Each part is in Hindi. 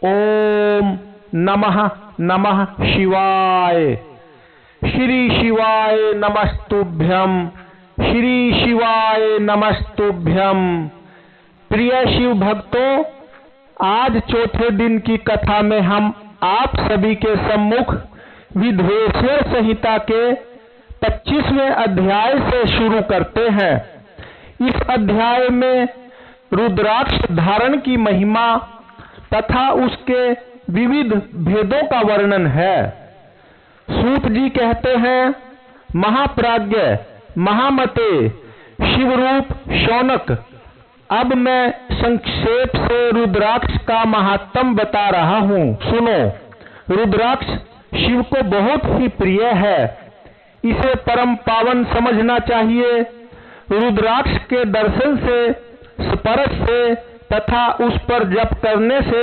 ओम नमः नमः शिवाय। श्री शिवाय नमस्तुभ्यं। श्री शिवाय नमस्तुभ्यं। प्रिय शिव भक्तों, आज चौथे दिन की कथा में हम आप सभी के सम्मुख विधवेश्वर संहिता के 25वें अध्याय से शुरू करते हैं। इस अध्याय में रुद्राक्ष धारण की महिमा तथा उसके विविध भेदों का वर्णन है। सूत जी कहते हैं, महाप्राज्ञ महामते शिवरूप शौनक, अब मैं संक्षेप से रुद्राक्ष का महात्म बता रहा हूँ, सुनो। रुद्राक्ष शिव को बहुत ही प्रिय है, इसे परम पावन समझना चाहिए। रुद्राक्ष के दर्शन से, स्पर्श से तथा उस पर जप करने से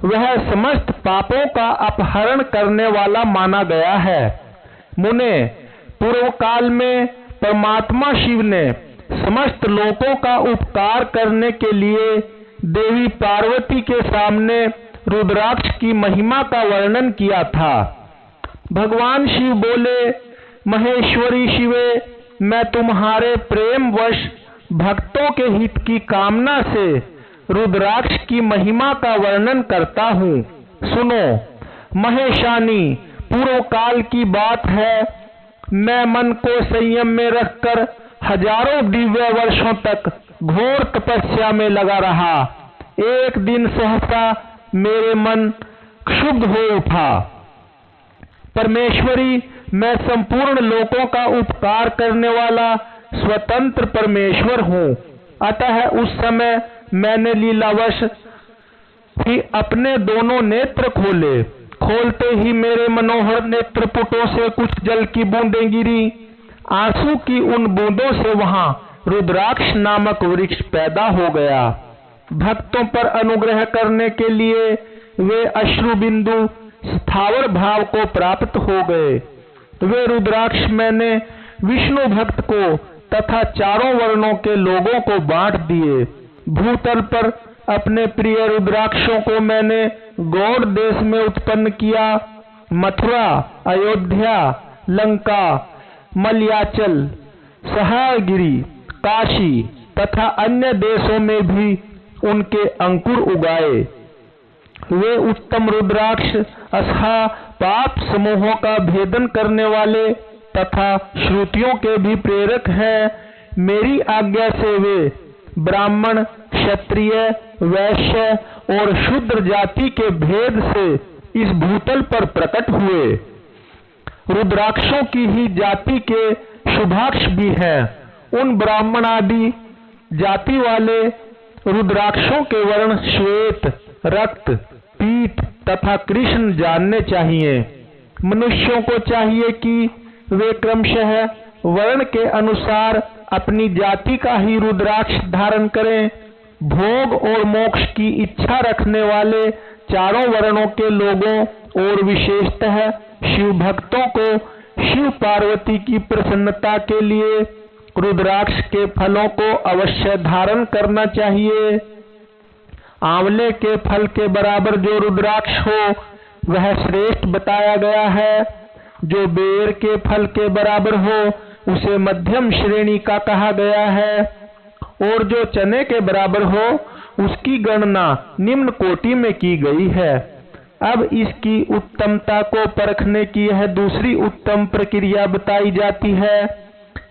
वह समस्त पापों का अपहरण करने वाला माना गया है। मुने, पूर्व काल में परमात्मा शिव ने समस्त लोगों का उपकार करने के लिए देवी पार्वती के सामने रुद्राक्ष की महिमा का वर्णन किया था। भगवान शिव बोले, महेश्वरी शिवे, मैं तुम्हारे प्रेम वश भक्तों के हित की कामना से रुद्राक्ष की महिमा का वर्णन करता हूँ, सुनो। महेशानी, पूर्व काल की बात है, मैं मन को संयम में रखकर हजारों दिव्य वर्षों तक घोर तपस्या में लगा रहा। एक दिन सहसा मेरे मन क्षुब्ध हो उठा। परमेश्वरी, मैं संपूर्ण लोकों का उपकार करने वाला स्वतंत्र परमेश्वर हूँ। अतः उस समय मैंने लीलावश ही अपने दोनों नेत्र खोले। खोलते ही मेरे मनोहर नेत्रपुटों से कुछ जल की बूंदें गिरी। आंसू की उन बूंदों से वहां रुद्राक्ष नामक वृक्ष पैदा हो गया। भक्तों पर अनुग्रह करने के लिए वे अश्रु बिंदु स्थावर भाव को प्राप्त हो गए। वे रुद्राक्ष मैंने विष्णु भक्त को तथा चारों वर्णों के लोगों को बांट दिए। भूतल पर अपने प्रिय रुद्राक्षों को मैंने गौड़ देश में उत्पन्न किया। मथुरा, अयोध्या, लंका, मलयाचल, सहायगिरी, काशी तथा अन्य देशों में भी उनके अंकुर उगाए। वे उत्तम रुद्राक्ष असहा पाप समूहों का भेदन करने वाले तथा श्रुतियों के भी प्रेरक हैं। मेरी आज्ञा से वे ब्राह्मण, क्षत्रिय, वैश्य और शूद्र जाति के भेद से इस भूतल पर प्रकट हुए। रुद्राक्षों की ही जाति के शुभाक्ष भी हैं। उन ब्राह्मण आदि जाति वाले रुद्राक्षों के वर्ण श्वेत, रक्त, पीत तथा कृष्ण जानने चाहिए। मनुष्यों को चाहिए कि वे क्रमशः वर्ण के अनुसार अपनी जाति का ही रुद्राक्ष धारण करें। भोग और मोक्ष की इच्छा रखने वाले चारों वर्णों के लोगों और विशेषतः शिव भक्तों को शिव पार्वती की प्रसन्नता के लिए रुद्राक्ष के फलों को अवश्य धारण करना चाहिए। आंवले के फल के बराबर जो रुद्राक्ष हो वह श्रेष्ठ बताया गया है। जो बेर के फल के बराबर हो उसे मध्यम श्रेणी का कहा गया है, और जो चने के बराबर हो उसकी गणना निम्न कोटि में की गई है। अब इसकी उत्तमता को परखने की यह दूसरी उत्तम प्रक्रिया बताई जाती है।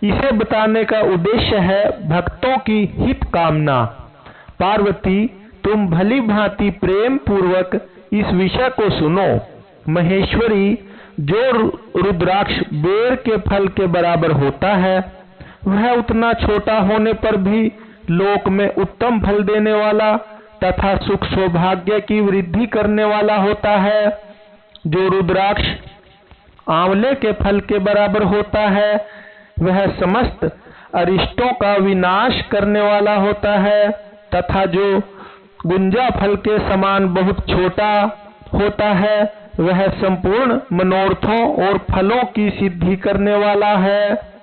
इसे बताने का उद्देश्य है भक्तों की हित कामना। पार्वती, तुम भली भांति प्रेम पूर्वक इस विषय को सुनो। महेश्वरी, जो रुद्राक्ष बेर के फल के बराबर होता है वह उतना छोटा होने पर भी लोक में उत्तम फल देने वाला तथा सुख सौभाग्य की वृद्धि करने वाला होता है। जो रुद्राक्ष आंवले के फल के बराबर होता है वह समस्त अरिष्टों का विनाश करने वाला होता है, तथा जो गुंजा फल के समान बहुत छोटा होता है वह संपूर्ण मनोरथों और फलों की सिद्धि करने वाला है।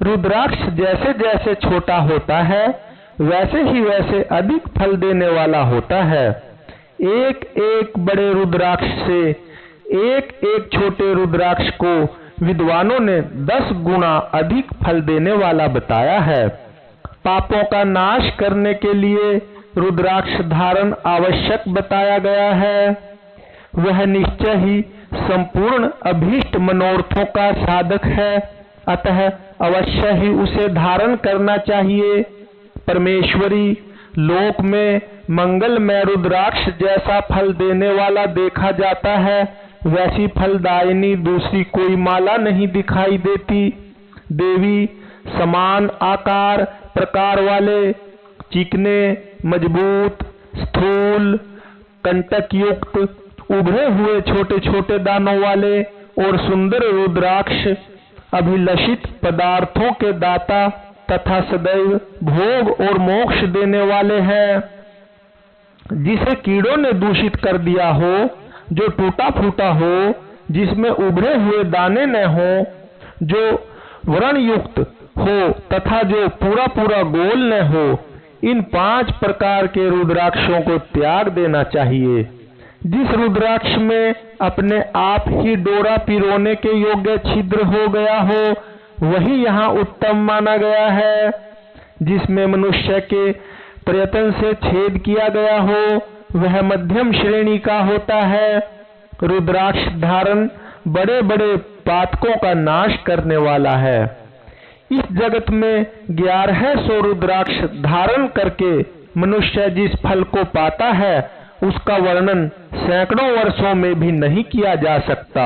रुद्राक्ष जैसे जैसे छोटा होता है वैसे ही वैसे अधिक फल देने वाला होता है। एक एक बड़े रुद्राक्ष से एक एक छोटे रुद्राक्ष को विद्वानों ने 10 गुना अधिक फल देने वाला बताया है। पापों का नाश करने के लिए रुद्राक्ष धारण आवश्यक बताया गया है। वह निश्चय ही संपूर्ण अभीष्ट मनोरथों का साधक है, अतः अवश्य ही उसे धारण करना चाहिए। परमेश्वरी लोक में मंगलमय रुद्राक्ष जैसा फल देने वाला देखा जाता है, वैसी फलदायिनी दूसरी कोई माला नहीं दिखाई देती। देवी समान आकार प्रकार वाले, चिकने, मजबूत, स्थूल, कंटक युक्त, उभरे हुए छोटे छोटे दानों वाले और सुंदर रुद्राक्ष अभिलषित पदार्थों के दाता तथा सदैव भोग और मोक्ष देने वाले हैं। जिसे कीड़ों ने दूषित कर दिया हो, जो टूटा फूटा हो, जिसमें उभरे हुए दाने न हो, जो व्रण युक्त हो तथा जो पूरा पूरा गोल न हो, इन 5 प्रकार के रुद्राक्षों को त्याग देना चाहिए। जिस रुद्राक्ष में अपने आप ही डोरा पिरोने के योग्य छिद्र हो गया हो, वही यहाँ उत्तम माना गया है। जिसमें मनुष्य के प्रयत्न से छेद किया गया हो, वह मध्यम श्रेणी का होता है। रुद्राक्ष धारण बड़े बड़े पातकों का नाश करने वाला है। इस जगत में 1100 रुद्राक्ष धारण करके मनुष्य जिस फल को पाता है, उसका वर्णन सैकड़ों वर्षों में भी नहीं किया जा सकता।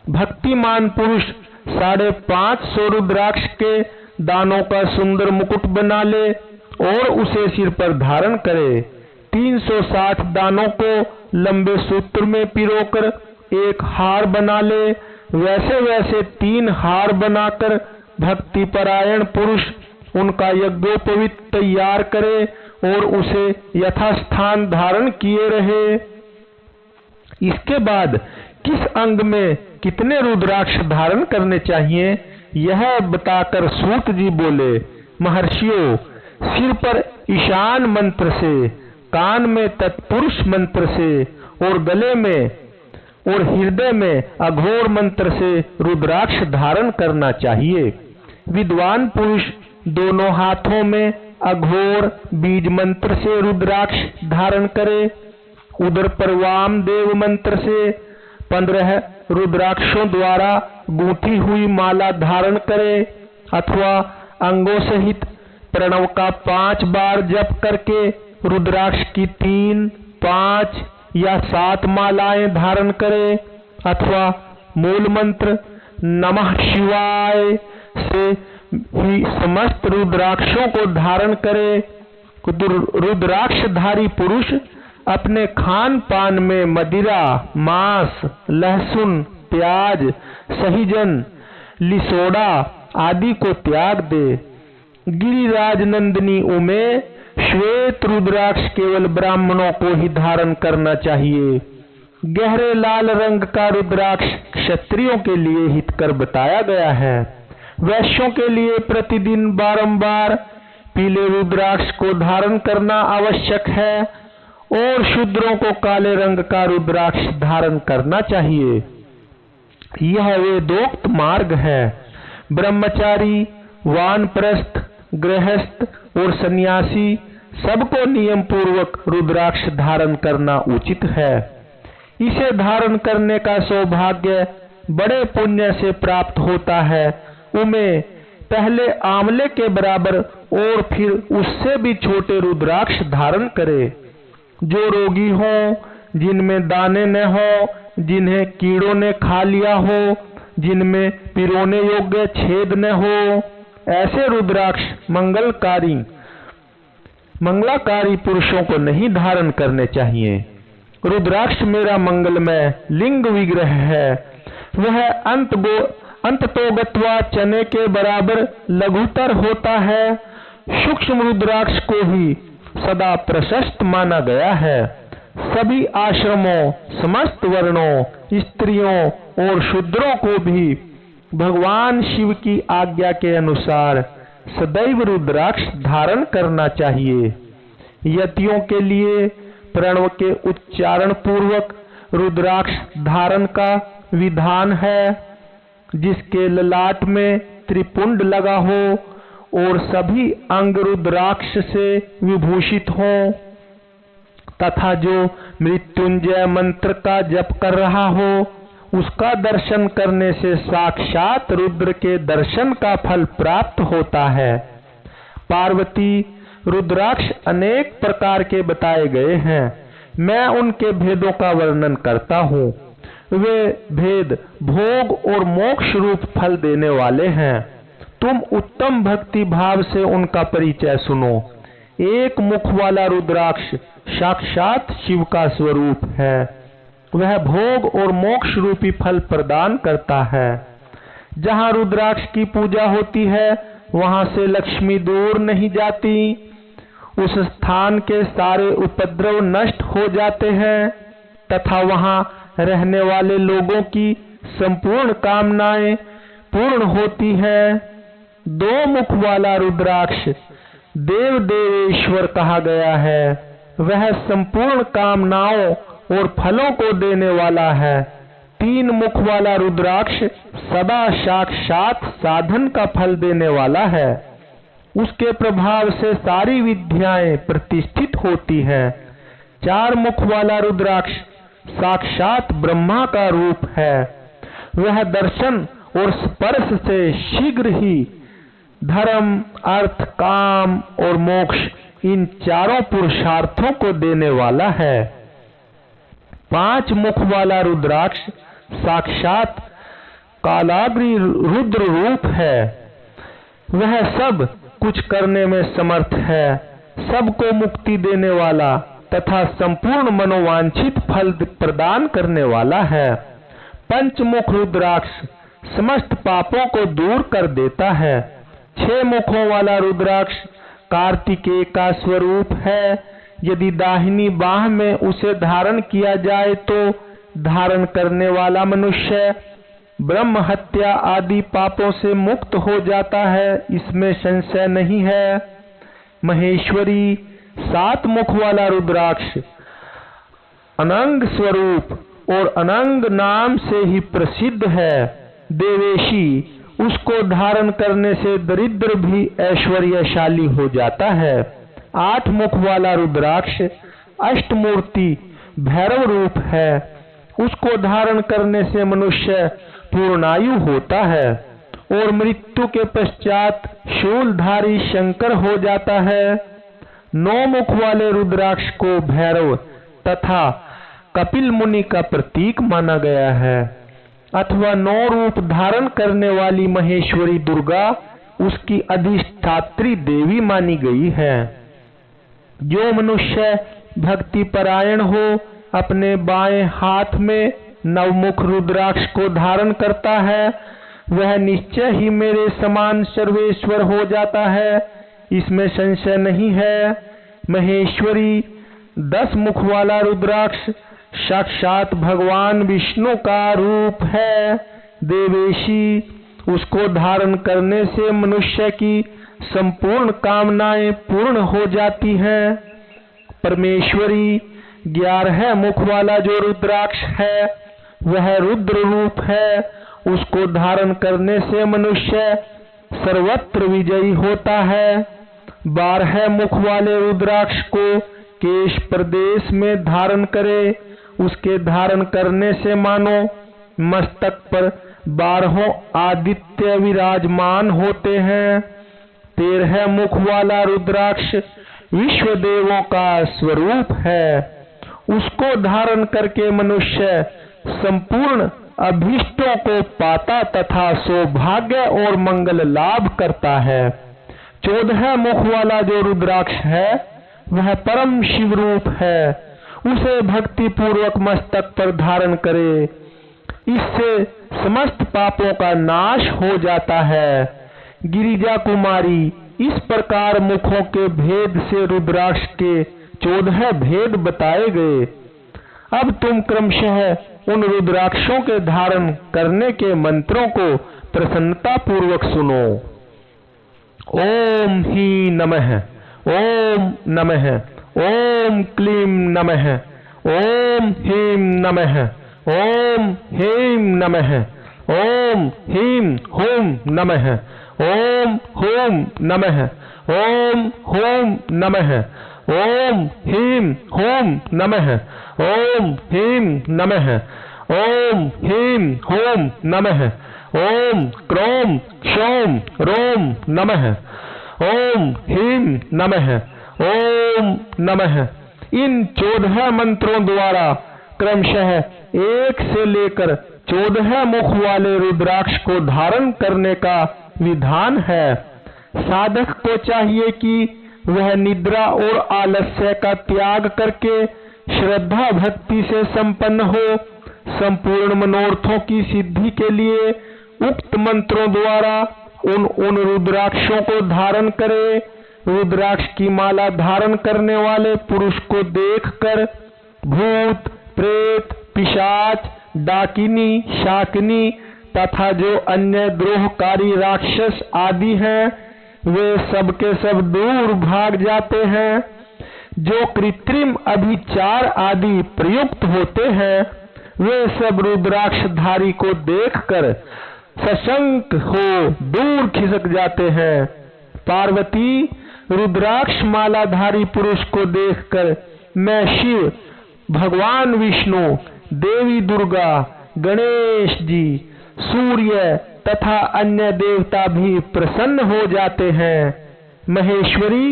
भक्तिमान पुरुष 550 रुद्राक्ष के दानों का सुंदर मुकुट बना ले और उसे सिर पर धारण करे। 360 दानों को लंबे सूत्र में पिरोकर एक हार बना ले। वैसे वैसे 3 हार बनाकर भक्ति परायण पुरुष उनका यज्ञोपवीत तैयार करे और उसे यथास्थान धारण किए रहे। इसके बाद किस अंग में कितने रुद्राक्ष धारण करने चाहिए, यह बताकर सूत जी बोले, महर्षियों, सिर पर ईशान मंत्र से, कान में तत्पुरुष मंत्र से और गले में और हृदय में अघोर मंत्र से रुद्राक्ष धारण करना चाहिए। विद्वान पुरुष दोनों हाथों में अघोर बीज मंत्र से रुद्राक्ष धारण करे। उदर पर वामदेव मंत्र से 15 रुद्राक्षों द्वारा गूंथी हुई माला धारण करे, अथवा अंगों सहित प्रणव का 5 बार जप करके रुद्राक्ष की 3, 5 या 7 मालाएं धारण करे, अथवा मूल मंत्र नमः शिवाय से ही समस्त रुद्राक्षों को धारण करे। रुद्राक्षधारी पुरुष अपने खान पान में मदिरा, मांस, लहसुन, प्याज, सहीजन, लिसोड़ा आदि को त्याग दे। गिरिराज नंदिनी उमे श्वेत रुद्राक्ष केवल ब्राह्मणों को ही धारण करना चाहिए। गहरे लाल रंग का रुद्राक्ष क्षत्रियों के लिए हितकर बताया गया है। वैश्यों के लिए प्रतिदिन बारंबार पीले रुद्राक्ष को धारण करना आवश्यक है और शूद्रों को काले रंग का रुद्राक्ष धारण करना चाहिए। यह वेदोक्त मार्ग है। ब्रह्मचारी, वानप्रस्थ, गृहस्थ और सन्यासी सबको नियम पूर्वक रुद्राक्ष धारण करना उचित है। इसे धारण करने का सौभाग्य बड़े पुण्य से प्राप्त होता है। उमें पहले आंवले के बराबर और फिर उससे भी छोटे रुद्राक्ष धारण करे। जो रोगी हो, जिनमें दाने न हो, जिन्हें कीड़ों ने खा लिया हो, जिनमें पिरोने योग्य छेद न हो, ऐसे रुद्राक्ष मंगलाकारी पुरुषों को नहीं धारण करने चाहिए। रुद्राक्ष मेरा मंगलमय लिंग विग्रह है। वह अंततोगत्वा चने के बराबर लघुतर होता है। सूक्ष्म रुद्राक्ष को ही सदा प्रशस्त माना गया है। सभी आश्रमों, समस्त वर्णों, स्त्रियों और शूद्रों को भी भगवान शिव की आज्ञा के अनुसार सदैव रुद्राक्ष धारण करना चाहिए। यतियों के लिए प्रणव के उच्चारण पूर्वक रुद्राक्ष धारण का विधान है, जिसके ललाट में त्रिपुंड लगा हो और सभी अंग रुद्राक्ष से विभूषित हों, तथा जो मृत्युंजय मंत्र का जप कर रहा हो उसका दर्शन करने से साक्षात रुद्र के दर्शन का फल प्राप्त होता है। पार्वती, रुद्राक्ष अनेक प्रकार के बताए गए हैं, मैं उनके भेदों का वर्णन करता हूँ। वे भेद भोग और मोक्ष रूप फल देने वाले हैं। तुम उत्तम भक्ति भाव से उनका परिचय सुनो। एक मुख वाला रुद्राक्ष साक्षात शिव का स्वरूप है। वह भोग और मोक्ष रूपी फल प्रदान करता है। जहाँ रुद्राक्ष की पूजा होती है वहां से लक्ष्मी दूर नहीं जाती। उस स्थान के सारे उपद्रव नष्ट हो जाते हैं तथा वहां रहने वाले लोगों की संपूर्ण कामनाएं पूर्ण होती हैं। दो मुख वाला रुद्राक्ष देव देवेश्वर कहा गया है। वह संपूर्ण कामनाओं और फलों को देने वाला है। तीन मुख वाला रुद्राक्ष सदा साक्षात साधन का फल देने वाला है। उसके प्रभाव से सारी विद्याएं प्रतिष्ठित होती हैं। चार मुख वाला रुद्राक्ष साक्षात ब्रह्मा का रूप है। वह दर्शन और स्पर्श से शीघ्र ही धर्म, अर्थ, काम और मोक्ष इन चारों पुरुषार्थों को देने वाला है। पांच मुख वाला रुद्राक्ष साक्षात कालाग्नि रुद्र रूप है। वह सब कुछ करने में समर्थ है, सबको मुक्ति देने वाला तथा संपूर्ण मनोवांछित फल प्रदान करने वाला है। पंचमुख रुद्राक्ष समस्त पापों को दूर कर देता है। छह मुखों वाला रुद्राक्ष कार्तिकेय का स्वरूप है। यदि दाहिनी बाह में उसे धारण किया जाए तो धारण करने वाला मनुष्य ब्रह्म हत्या आदि पापों से मुक्त हो जाता है, इसमें संशय नहीं है। महेश्वरी सात मुख वाला रुद्राक्ष अनंग स्वरूप और अनंग नाम से ही प्रसिद्ध है। देवेशी, उसको धारण करने से दरिद्र भी ऐश्वर्यशाली हो जाता है। आठ मुख वाला रुद्राक्ष अष्टमूर्ति भैरव रूप है। उसको धारण करने से मनुष्य पूर्णायु होता है और मृत्यु के पश्चात शूलधारी शंकर हो जाता है। नौ मुख वाले रुद्राक्ष को भैरव तथा कपिल मुनि का प्रतीक माना गया है, अथवा नौ रूप धारण करने वाली महेश्वरी दुर्गा उसकी अधिष्ठात्री देवी मानी गई है। जो मनुष्य भक्ति परायण हो अपने बाएं हाथ में नवमुख रुद्राक्ष को धारण करता है, वह निश्चय ही मेरे समान सर्वेश्वर हो जाता है, इसमें संशय नहीं है। महेश्वरी 10 मुख वाला रुद्राक्ष साक्षात भगवान विष्णु का रूप है। देवेशी, उसको धारण करने से मनुष्य की संपूर्ण कामनाएं पूर्ण हो जाती हैं। परमेश्वरी 11 मुख वाला जो रुद्राक्ष है वह रुद्र रूप है। उसको धारण करने से मनुष्य सर्वत्र विजयी होता है। 12 मुख वाले रुद्राक्ष को केश प्रदेश में धारण करे, उसके धारण करने से मानो मस्तक पर 12 आदित्य विराजमान होते हैं। 13 मुख वाला रुद्राक्ष विश्व देवों का स्वरूप है। उसको धारण करके मनुष्य संपूर्ण अभीष्टों को पाता तथा सौभाग्य और मंगल लाभ करता है। 14 मुख वाला जो रुद्राक्ष है वह परम शिव रूप है। उसे भक्ति पूर्वक मस्तक पर धारण करे, इससे समस्त पापों का नाश हो जाता है। गिरिजा कुमारी, इस प्रकार मुखों के भेद से रुद्राक्ष के 14 भेद बताए गए। अब तुम क्रमशः उन रुद्राक्षों के धारण करने के मंत्रों को प्रसन्नता पूर्वक सुनो। ओम ही नमः, ओम नमः, ओम क्लीं नमः, ओम ह्रीं नमः, ओम ह्रीं नमः, ओम ह्रीं हूं नमः, ओम हूं नमः, ओम हूं नमः, ओम ह्रीं हूं नमः, ओम ह्रीं नमः, ओम ह्रीं हूं नमः, ओम क्रों क्षौं रों नमः, ओम ह्रीं नमः, ओम नमः। इन 14 मंत्रों द्वारा क्रमशः 1 से लेकर 14 मुख वाले रुद्राक्ष को धारण करने का विधान है। साधक को चाहिए कि वह निद्रा और आलस्य का त्याग करके श्रद्धा भक्ति से संपन्न हो। संपूर्ण मनोरथों की सिद्धि के लिए उक्त मंत्रों द्वारा उन रुद्राक्षों को धारण करे। रुद्राक्ष की माला धारण करने वाले पुरुष को देखकर भूत, प्रेत, पिशाच, डाकिनी, शाकिनी तथा जो अन्य द्रोहकारी राक्षस आदि हैं, वे सब के सब दूर भाग जाते हैं। जो कृत्रिम अभिचार आदि प्रयुक्त होते हैं, वे सब रुद्राक्षधारी को देखकर सशंक हो दूर खिसक जाते हैं। पार्वती रुद्राक्ष मालाधारी पुरुष को देखकर मैं शिव, भगवान विष्णु, देवी दुर्गा, गणेश जी, सूर्य तथा अन्य देवता भी प्रसन्न हो जाते हैं। महेश्वरी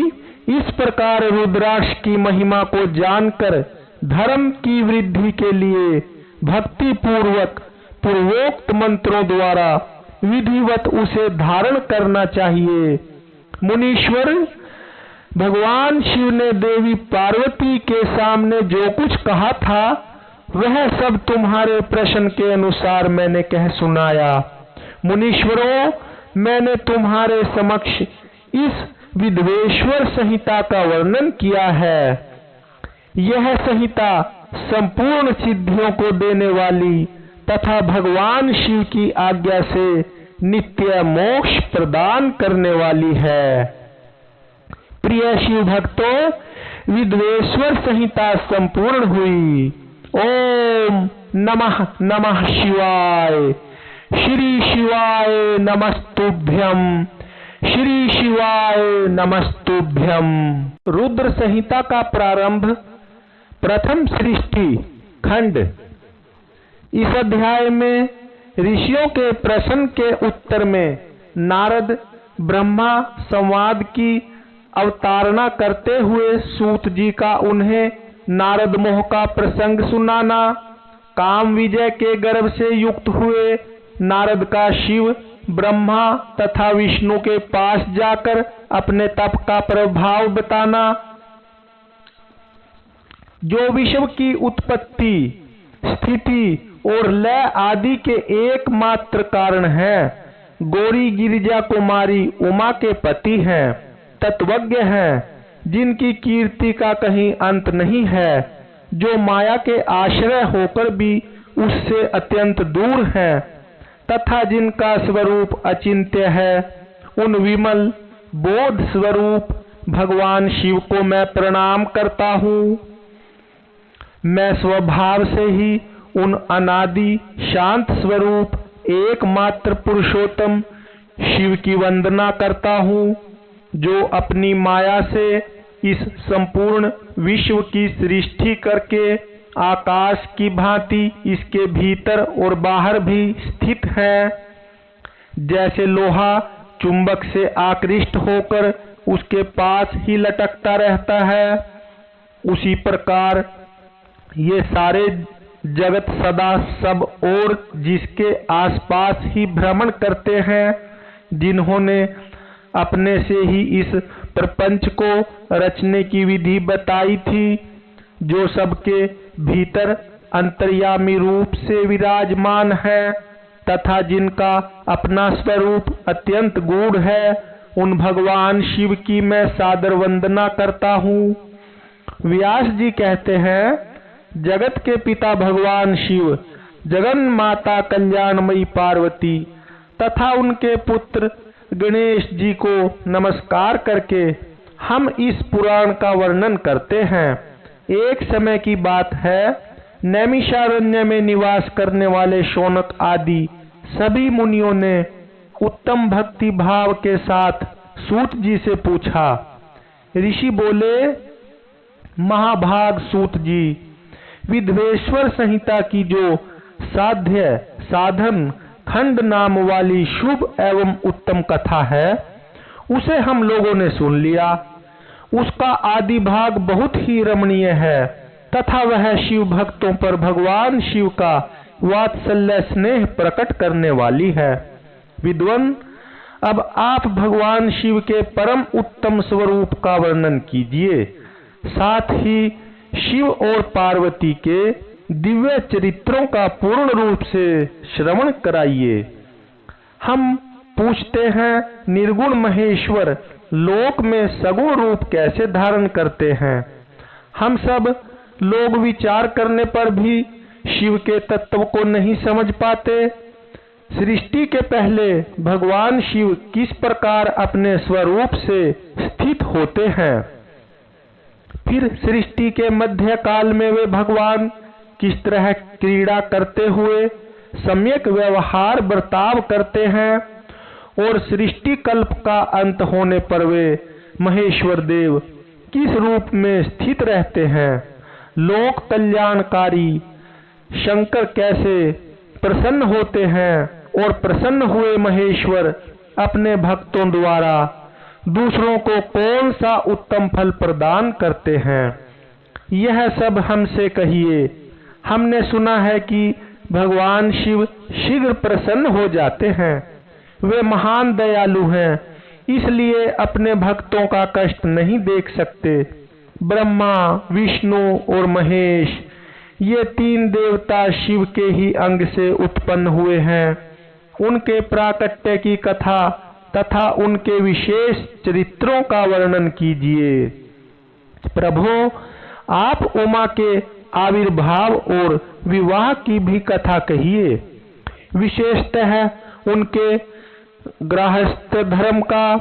इस प्रकार रुद्राक्ष की महिमा को जानकर धर्म की वृद्धि के लिए भक्ति पूर्वक पूर्वोक्त मंत्रों द्वारा विधिवत उसे धारण करना चाहिए। मुनीश्वर, भगवान शिव ने देवी पार्वती के सामने जो कुछ कहा था, वह सब तुम्हारे प्रश्न के अनुसार मैंने कह सुनाया। मुनीश्वरों, मैंने तुम्हारे समक्ष इस विद्वेश्वर संहिता का वर्णन किया है। यह संहिता संपूर्ण सिद्धियों को देने वाली तथा भगवान शिव की आज्ञा से नित्य मोक्ष प्रदान करने वाली है। प्रिय शिव भक्तों, विद्वेश्वर संहिता संपूर्ण हुई। ओम नमः नमः शिवाय। श्री शिवाय नमस्तुभ्यं। श्री शिवाय नमस्तुभ्यं। रुद्र संहिता का प्रारंभ प्रथम सृष्टि खंड। इस अध्याय में ऋषियों के प्रश्न के उत्तर में नारद ब्रह्मा संवाद की अवतारणा करते हुए सूत जी का उन्हें नारद मोह का प्रसंग सुनाना, काम विजय के गर्भ से युक्त हुए नारद का शिव, ब्रह्मा तथा विष्णु के पास जाकर अपने तप का प्रभाव बताना, जो विश्व की उत्पत्ति, स्थिति और लय आदि के एकमात्र कारण है, गौरी गिरिजा कुमारी उमा के पति हैं, तत्वज्ञ हैं, जिनकी कीर्ति का कहीं अंत नहीं है, जो माया के आश्रय होकर भी उससे अत्यंत दूर हैं, तथा जिनका स्वरूप अचिंत्य है, उन विमल बोध स्वरूप भगवान शिव को मैं प्रणाम करता हूँ। मैं स्वभाव से ही उन अनादि शांत स्वरूप एकमात्र पुरुषोत्तम शिव की वंदना करता हूँ, जो अपनी माया से इस संपूर्ण विश्व की सृष्टि करके आकाश की भांति इसके भीतर और बाहर भी स्थित है। जैसे लोहा चुंबक से आकृष्ट होकर उसके पास ही लटकता रहता है, उसी प्रकार ये सारे जगत सदा सब और जिसके आसपास ही भ्रमण करते हैं, जिन्होंने अपने से ही इस प्रपंच को रचने की विधि बताई थी, जो सबके भीतर अंतर्यामी रूप से विराजमान है तथा जिनका अपना स्वरूप अत्यंत गूढ़ है, उन भगवान शिव की मैं सादर वंदना करता हूँ। व्यास जी कहते हैं, जगत के पिता भगवान शिव, जगन माता कल्याणमयी पार्वती तथा उनके पुत्र गणेश जी को नमस्कार करके हम इस पुराण का वर्णन करते हैं। एक समय की बात है, नैमिषारण्य में निवास करने वाले शौनक आदि सभी मुनियों ने उत्तम भक्ति भाव के साथ सूत जी से पूछा। ऋषि बोले, महाभाग सूत जी, विधवेश्वर संहिता की जो साध्य साधन खंड नाम वाली शुभ एवं उत्तम कथा है, उसे हम लोगों ने सुन लिया। उसका आदि भाग बहुत ही रमणीय है तथा वह शिव भक्तों पर भगवान शिव का वात्सल्य स्नेह प्रकट करने वाली है। विद्वान, अब आप भगवान शिव के परम उत्तम स्वरूप का वर्णन कीजिए, साथ ही शिव और पार्वती के दिव्य चरित्रों का पूर्ण रूप से श्रवण कराइए। हम पूछते हैं, निर्गुण महेश्वर लोक में सगुण रूप कैसे धारण करते हैं? हम सब लोग विचार करने पर भी शिव के तत्व को नहीं समझ पाते। सृष्टि के पहले भगवान शिव किस प्रकार अपने स्वरूप से स्थित होते हैं, फिर सृष्टि के मध्य काल में वे भगवान किस तरह क्रीड़ा करते हुए सम्यक व्यवहार बर्ताव करते हैं, और सृष्टि कल्प का अंत होने पर वे महेश्वर देव किस रूप में स्थित रहते हैं। लोक कल्याणकारी शंकर कैसे प्रसन्न होते हैं और प्रसन्न हुए महेश्वर अपने भक्तों द्वारा दूसरों को कौन सा उत्तम फल प्रदान करते हैं, यह सब हमसे कहिए। हमने सुना है कि भगवान शिव शीघ्र प्रसन्न हो जाते हैं। वे महान दयालु हैं, इसलिए अपने भक्तों का कष्ट नहीं देख सकते। ब्रह्मा, विष्णु और महेश, ये तीन देवता शिव के ही अंग से उत्पन्न हुए हैं। उनके प्राकट्य की कथा तथा उनके विशेष चरित्रों का वर्णन कीजिए। प्रभु, आप उमा के आविर्भाव और विवाह की भी कथा कहिए। विशेषतः उनके गृहस्थ धर्म का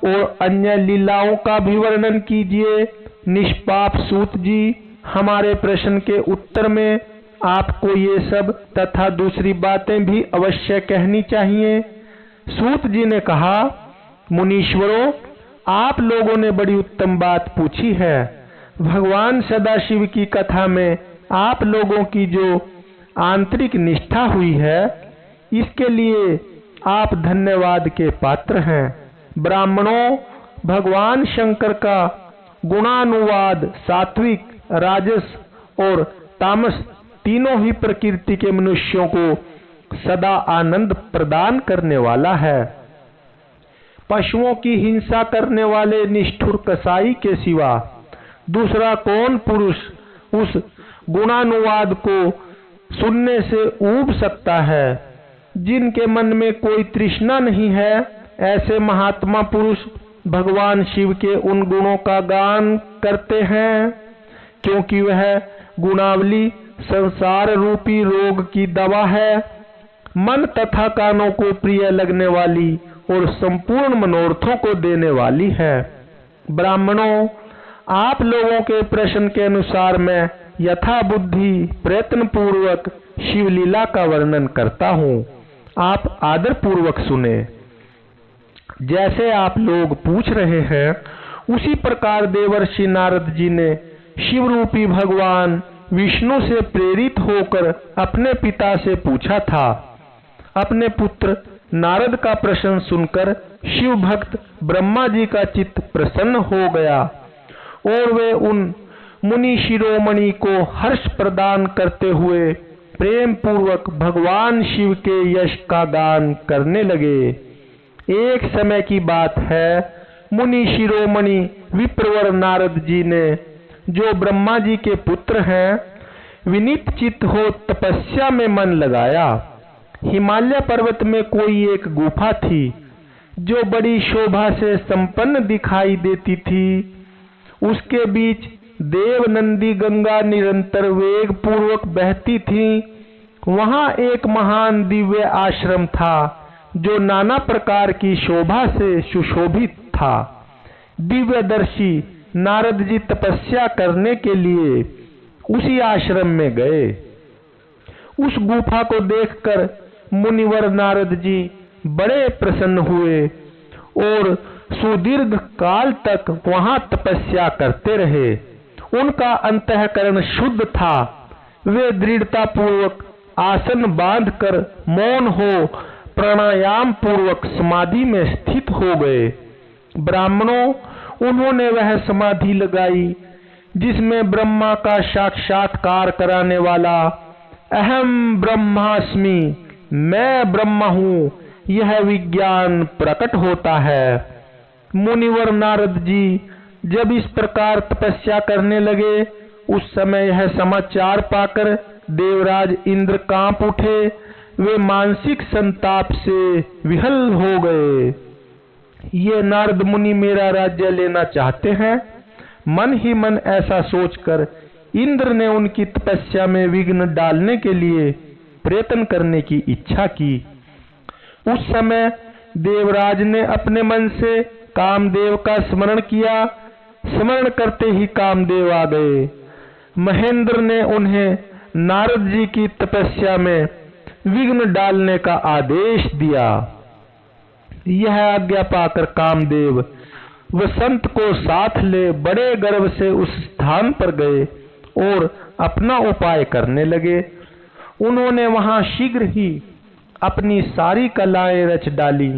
और अन्य लीलाओं का भी वर्णन कीजिए। निष्पाप सूत जी, हमारे प्रश्न के उत्तर में आपको ये सब तथा दूसरी बातें भी अवश्य कहनी चाहिए। सूत जी ने कहा, मुनीश्वरों, आप लोगों ने बड़ी उत्तम बात पूछी है। भगवान सदाशिव की कथा में आप लोगों की जो आंतरिक निष्ठा हुई है, इसके लिए आप धन्यवाद के पात्र हैं। ब्राह्मणों, भगवान शंकर का गुणानुवाद सात्विक, राजस और तामस तीनों ही प्रकृति के मनुष्यों को सदा आनंद प्रदान करने वाला है। पशुओं की हिंसा करने वाले निष्ठुर कसाई के सिवा दूसरा कौन पुरुष उस गुणानुवाद को सुनने से ऊब सकता है? जिनके मन में कोई तृष्णा नहीं है, ऐसे महात्मा पुरुष भगवान शिव के उन गुणों का गान करते हैं, क्योंकि वह गुणावली संसार रूपी रोग की दवा है। मन तथा कानों को प्रिय लगने वाली और संपूर्ण मनोरथों को देने वाली है। ब्राह्मणों, आप लोगों के प्रश्न के अनुसार मैं यथा बुद्धि प्रयत्न पूर्वक शिवलीला का वर्णन करता हूँ। आप आदर पूर्वक सुने। जैसे आप लोग पूछ रहे हैं, उसी प्रकार देवर्षि नारद जी ने शिव रूपी भगवान विष्णु से प्रेरित होकर अपने पिता से पूछा था। अपने पुत्र नारद का प्रश्न सुनकर शिव भक्त ब्रह्मा जी का चित्त प्रसन्न हो गया और वे उन मुनि शिरोमणि को हर्ष प्रदान करते हुए प्रेम पूर्वक भगवान शिव के यश का गान करने लगे। एक समय की बात है, मुनि शिरोमणि विप्रवर नारद जी ने, जो ब्रह्मा जी के पुत्र हैं, विनीत चित्त हो तपस्या में मन लगाया। हिमालय पर्वत में कोई एक गुफा थी जो बड़ी शोभा से संपन्न दिखाई देती थी। उसके बीच देव नंदी गंगा निरंतर वेग पूर्वक बहती थी। वहां एक महान दिव्य आश्रम था जो नाना प्रकार की शोभा से सुशोभित था। दिव्यदर्शी नारद जी तपस्या करने के लिए उसी आश्रम में गए। उस गुफा को देखकर मुनिवर नारद जी बड़े प्रसन्न हुए और सुदीर्घ काल तक वहां तपस्या करते रहे। उनका अंतःकरण शुद्ध था। वे दृढ़ता पूर्वक आसन बांधकर मौन हो प्राणायाम पूर्वक समाधि में स्थित हो गए। ब्राह्मणों, उन्होंने वह समाधि लगाई जिसमें ब्रह्मा का साक्षात्कार कराने वाला अहम ब्रह्मास्मि, मैं ब्रह्मा हूँ, यह विज्ञान प्रकट होता है। मुनिवर नारद जी जब इस प्रकार तपस्या करने लगे, उस समय यह समाचार पाकर देवराज इंद्र कांप उठे। वे मानसिक संताप से विहल हो गए। ये नारद मुनि मेरा राज्य लेना चाहते हैं। मन ही मन ऐसा सोचकर इंद्र ने उनकी तपस्या में विघ्न डालने के लिए प्रयत्न करने की इच्छा की। उस समय देवराज ने अपने मन से कामदेव का स्मरण किया। स्मरण करते ही कामदेव आ गए। महेंद्र ने उन्हें नारद जी की तपस्या में विघ्न डालने का आदेश दिया। यह आज्ञा पाकर कामदेव वसंत को साथ ले बड़े गर्व से उस स्थान पर गए और अपना उपाय करने लगे। उन्होंने वहां शीघ्र ही अपनी सारी कलाएं रच डाली।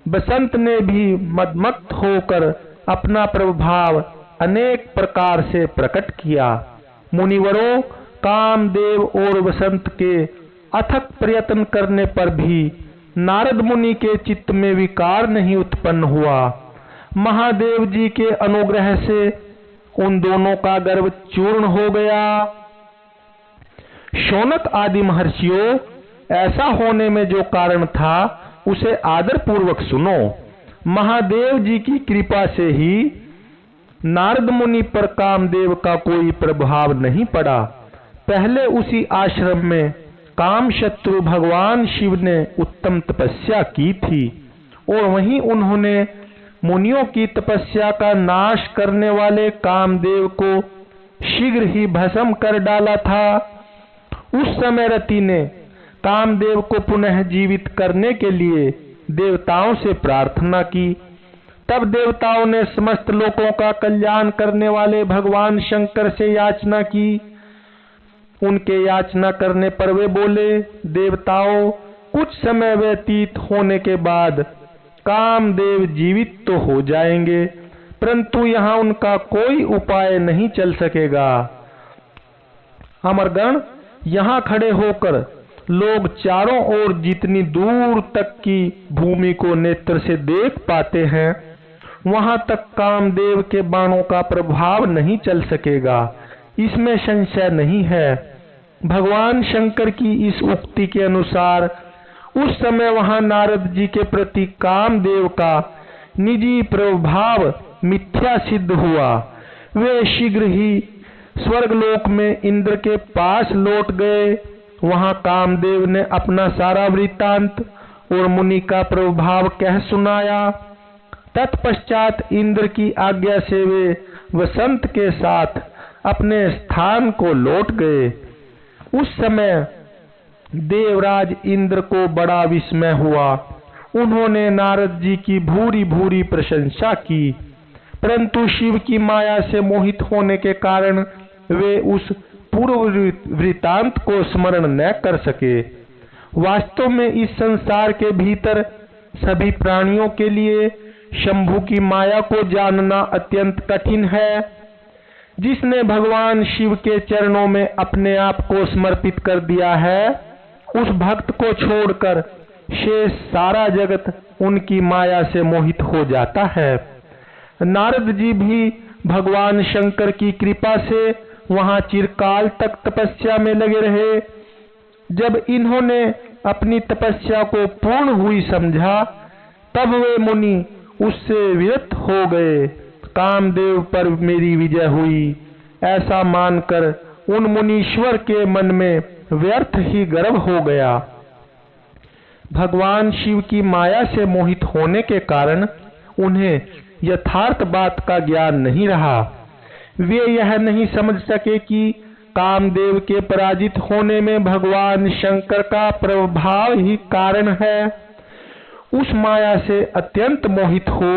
बसंत ने भी मदमस्त होकर अपना प्रभाव अनेक प्रकार से प्रकट किया। मुनिवरों, कामदेव और वसंत के अथक प्रयत्न करने पर भी नारद मुनि के चित्त में विकार नहीं उत्पन्न हुआ। महादेव जी के अनुग्रह से उन दोनों का गर्व चूर्ण हो गया। शौनक आदि महर्षियों, ऐसा होने में जो कारण था उसे आदर पूर्वक सुनो। महादेव जी की कृपा से ही नारद मुनि पर कामदेव का कोई प्रभाव नहीं पड़ा। पहले उसी आश्रम में काम शत्रु भगवान शिव ने उत्तम तपस्या की थी और वहीं उन्होंने मुनियों की तपस्या का नाश करने वाले कामदेव को शीघ्र ही भस्म कर डाला था। उस समय रति ने कामदेव को पुनः जीवित करने के लिए देवताओं से प्रार्थना की। तब देवताओं ने समस्त लोकों का कल्याण करने वाले भगवान शंकर से याचना की। उनके याचना करने पर वे बोले, देवताओं, कुछ समय व्यतीत होने के बाद कामदेव जीवित तो हो जाएंगे, परंतु यहाँ उनका कोई उपाय नहीं चल सकेगा। अमरगण, यहाँ खड़े होकर लोग चारों ओर जितनी दूर तक की भूमि को नेत्र से देख पाते हैं, वहां तक कामदेव के बाणों का प्रभाव नहीं चल सकेगा, इसमें संशय नहीं है। भगवान शंकर की इस उक्ति के अनुसार उस समय वहां नारद जी के प्रति कामदेव का निजी प्रभाव मिथ्या सिद्ध हुआ। वे शीघ्र ही स्वर्गलोक में इंद्र के पास लौट गए। वहां कामदेव ने अपना सारा वृत्तांत और मुनि का प्रभाव कह सुनाया। तत्पश्चात इंद्र की आज्ञा से वे वसंत के साथ अपने स्थान को लौट गए। उस समय देवराज इंद्र को बड़ा विस्मय हुआ। उन्होंने नारद जी की भूरी भूरी प्रशंसा की, परंतु शिव की माया से मोहित होने के कारण वे उस पूर्व वृत्तांत को स्मरण न कर सके। वास्तव में इस संसार के भीतर सभी प्राणियों के लिए शंभु की माया को जानना अत्यंत कठिन है। जिसने भगवान शिव के चरणों में अपने आप को समर्पित कर दिया है, उस भक्त को छोड़कर शेष सारा जगत उनकी माया से मोहित हो जाता है। नारद जी भी भगवान शंकर की कृपा से वहां चिरकाल तक तपस्या में लगे रहे। जब इन्होंने अपनी तपस्या को पूर्ण हुई समझा, तब वे मुनि उससे विरत हो गए। कामदेव पर मेरी विजय हुई, ऐसा मानकर उन मुनीश्वर के मन में व्यर्थ ही गर्व हो गया। भगवान शिव की माया से मोहित होने के कारण उन्हें यथार्थ बात का ज्ञान नहीं रहा। वे यह नहीं समझ सके कि कामदेव के पराजित होने में भगवान शंकर का प्रभाव ही कारण है। उस माया से अत्यंत मोहित हो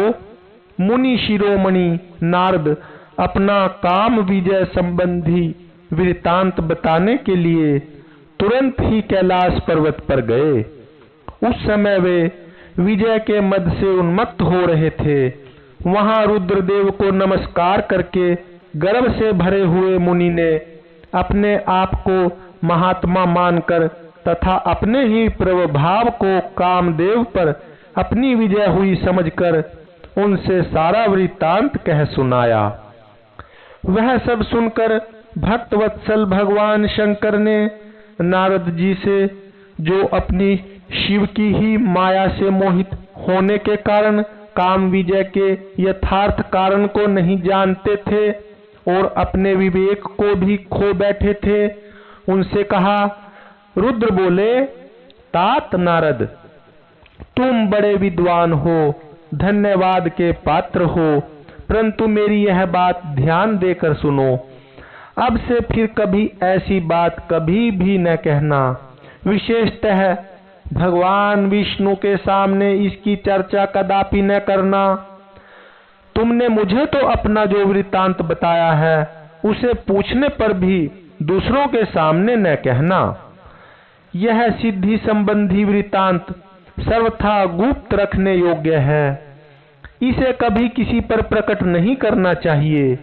मुनि शिरोमणि नारद अपना काम विजय संबंधी वृतांत बताने के लिए तुरंत ही कैलाश पर्वत पर गए। उस समय वे विजय के मद से उन्मत्त हो रहे थे। वहां रुद्रदेव को नमस्कार करके गर्व से भरे हुए मुनि ने अपने आप को महात्मा मानकर तथा अपने ही प्रभाव को कामदेव पर अपनी विजय हुई समझकर उनसे सारा वृत्तांत कह सुनाया। वह सब सुनकर भक्तवत्सल भगवान शंकर ने नारद जी से, जो अपनी शिव की ही माया से मोहित होने के कारण काम विजय के यथार्थ कारण को नहीं जानते थे और अपने विवेक को भी खो बैठे थे, उनसे कहा। रुद्र बोले, तात नारद, तुम बड़े विद्वान हो, धन्यवाद के पात्र हो, परंतु मेरी यह बात ध्यान देकर सुनो। अब से फिर कभी ऐसी बात कभी भी न कहना, विशेषतः भगवान विष्णु के सामने इसकी चर्चा कदापि न करना। तुमने मुझे तो अपना जो वृत्तांत बताया है उसे पूछने पर भी दूसरों के सामने न कहना। यह सिद्धि संबंधी वृत्तांत सर्वथा गुप्त रखने योग्य है, इसे कभी किसी पर प्रकट नहीं करना चाहिए।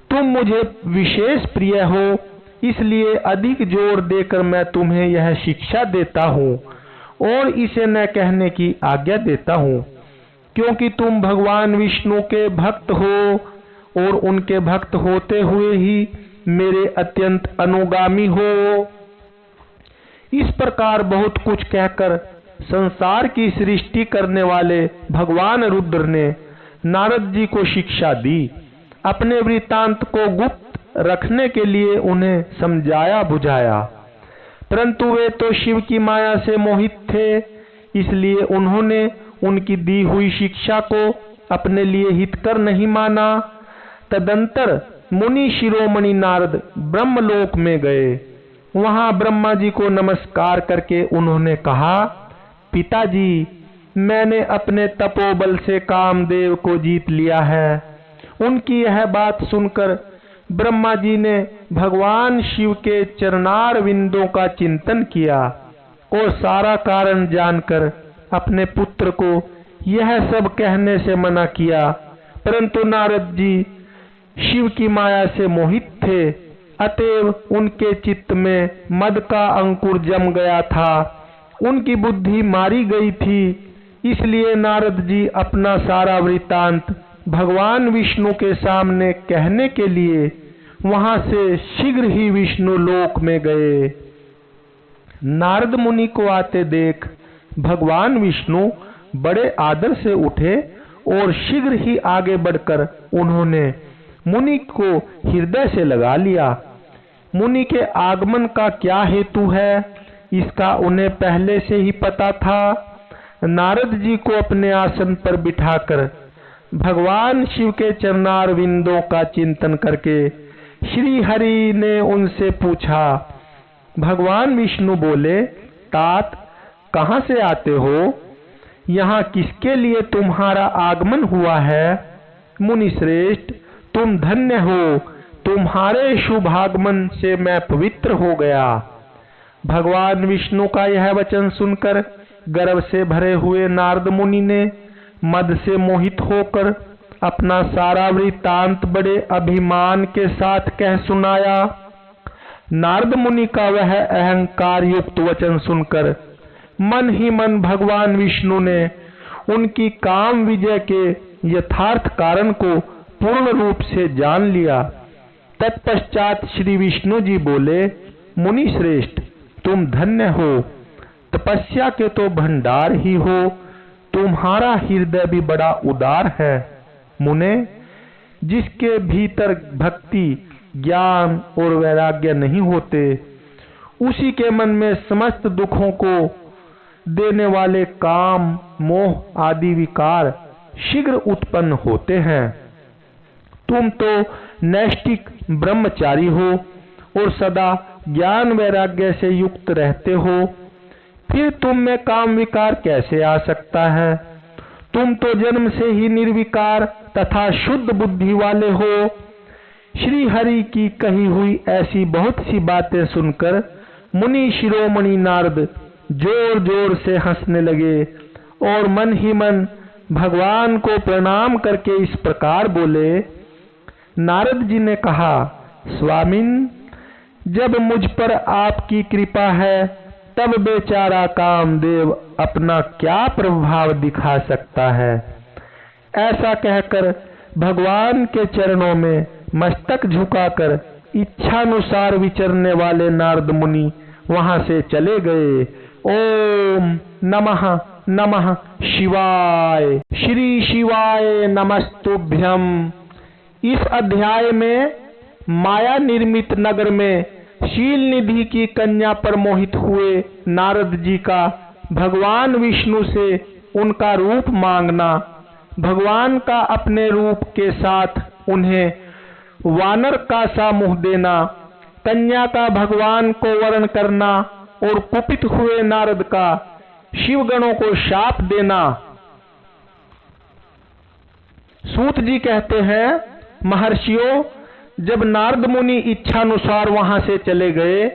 तुम मुझे विशेष प्रिय हो, इसलिए अधिक जोर देकर मैं तुम्हें यह शिक्षा देता हूँ और इसे न कहने की आज्ञा देता हूँ, क्योंकि तुम भगवान विष्णु के भक्त हो और उनके भक्त होते हुए ही मेरे अत्यंत अनुगामी हो। इस प्रकार बहुत कुछ कहकर संसार की सृष्टि करने वाले भगवान रुद्र ने नारद जी को शिक्षा दी। अपने वृत्तांत को गुप्त रखने के लिए उन्हें समझाया बुझाया, परंतु वे तो शिव की माया से मोहित थे, इसलिए उन्होंने उनकी दी हुई शिक्षा को अपने लिए हितकर नहीं माना। तदंतर मुनि शिरोमणि नारद ब्रह्मलोक में गए। वहां ब्रह्मा जी को नमस्कार करके उन्होंने कहा, पिताजी, मैंने अपने तपोबल से कामदेव को जीत लिया है। उनकी यह बात सुनकर ब्रह्मा जी ने भगवान शिव के चरणार विंदों का चिंतन किया और सारा कारण जानकर अपने पुत्र को यह सब कहने से मना किया, परंतु नारद जी शिव की माया से मोहित थे, अतएव उनके चित्त में मद का अंकुर जम गया था, उनकी बुद्धि मारी गई थी। इसलिए नारद जी अपना सारा वृत्तांत भगवान विष्णु के सामने कहने के लिए वहां से शीघ्र ही विष्णु लोक में गए। नारद मुनि को आते देख भगवान विष्णु बड़े आदर से उठे और शीघ्र ही आगे बढ़कर उन्होंने मुनि को हृदय से लगा लिया। मुनि के आगमन का क्या हेतु है, इसका उन्हें पहले से ही पता था। नारद जी को अपने आसन पर बिठाकर भगवान शिव के चरणार विंदों का चिंतन करके श्री हरि ने उनसे पूछा। भगवान विष्णु बोले, तात, कहाँ से आते हो? यहाँ किसके लिए तुम्हारा आगमन हुआ है? मुनि श्रेष्ठ, तुम धन्य हो, तुम्हारे शुभ आगमन से मैं पवित्र हो गया। भगवान विष्णु का यह वचन सुनकर गर्व से भरे हुए नारद मुनि ने मद से मोहित होकर अपना सारा वृत्तांत बड़े अभिमान के साथ कह सुनाया। नारद मुनि का वह अहंकार युक्त वचन सुनकर मन ही मन भगवान विष्णु ने उनकी काम विजय के यथार्थ कारण को पूर्ण रूप से जान लिया। तत्पश्चात श्री विष्णु जी बोले, मुनि श्रेष्ठ, तुम धन्य हो, तपस्या के तो भंडार ही हो, तुम्हारा हृदय भी बड़ा उदार है। मुने, जिसके भीतर भक्ति, ज्ञान और वैराग्य नहीं होते, उसी के मन में समस्त दुखों को देने वाले काम, मोह आदि विकार शीघ्र उत्पन्न होते हैं। तुम तो नैष्ठिक ब्रह्मचारी हो और सदा ज्ञान वैराग्य से युक्त रहते हो, फिर तुम में काम विकार कैसे आ सकता है? तुम तो जन्म से ही निर्विकार तथा शुद्ध बुद्धि वाले हो। श्री हरि की कही हुई ऐसी बहुत सी बातें सुनकर मुनि शिरोमणि नारद जोर जोर से हंसने लगे और मन ही मन भगवान को प्रणाम करके इस प्रकार बोले। नारद जी ने कहा, स्वामिन, जब मुझ पर आपकी कृपा है तब बेचारा कामदेव अपना क्या प्रभाव दिखा सकता है। ऐसा कहकर भगवान के चरणों में मस्तक झुकाकर इच्छानुसार विचरने वाले नारद मुनि वहां से चले गए। ओम नमः नमः शिवाय। श्री शिवाय नमस्तुभ्यम। इस अध्याय में माया निर्मित नगर में शील निधि की कन्या पर मोहित हुए नारद जी का भगवान विष्णु से उनका रूप मांगना, भगवान का अपने रूप के साथ उन्हें वानर का सा मुंह देना, कन्या का भगवान को वरण करना और कुपित हुए नारद का शिवगणों को शाप देना। सूत जी कहते हैं, महर्षियों, जब नारद मुनि इच्छानुसार वहां से चले गए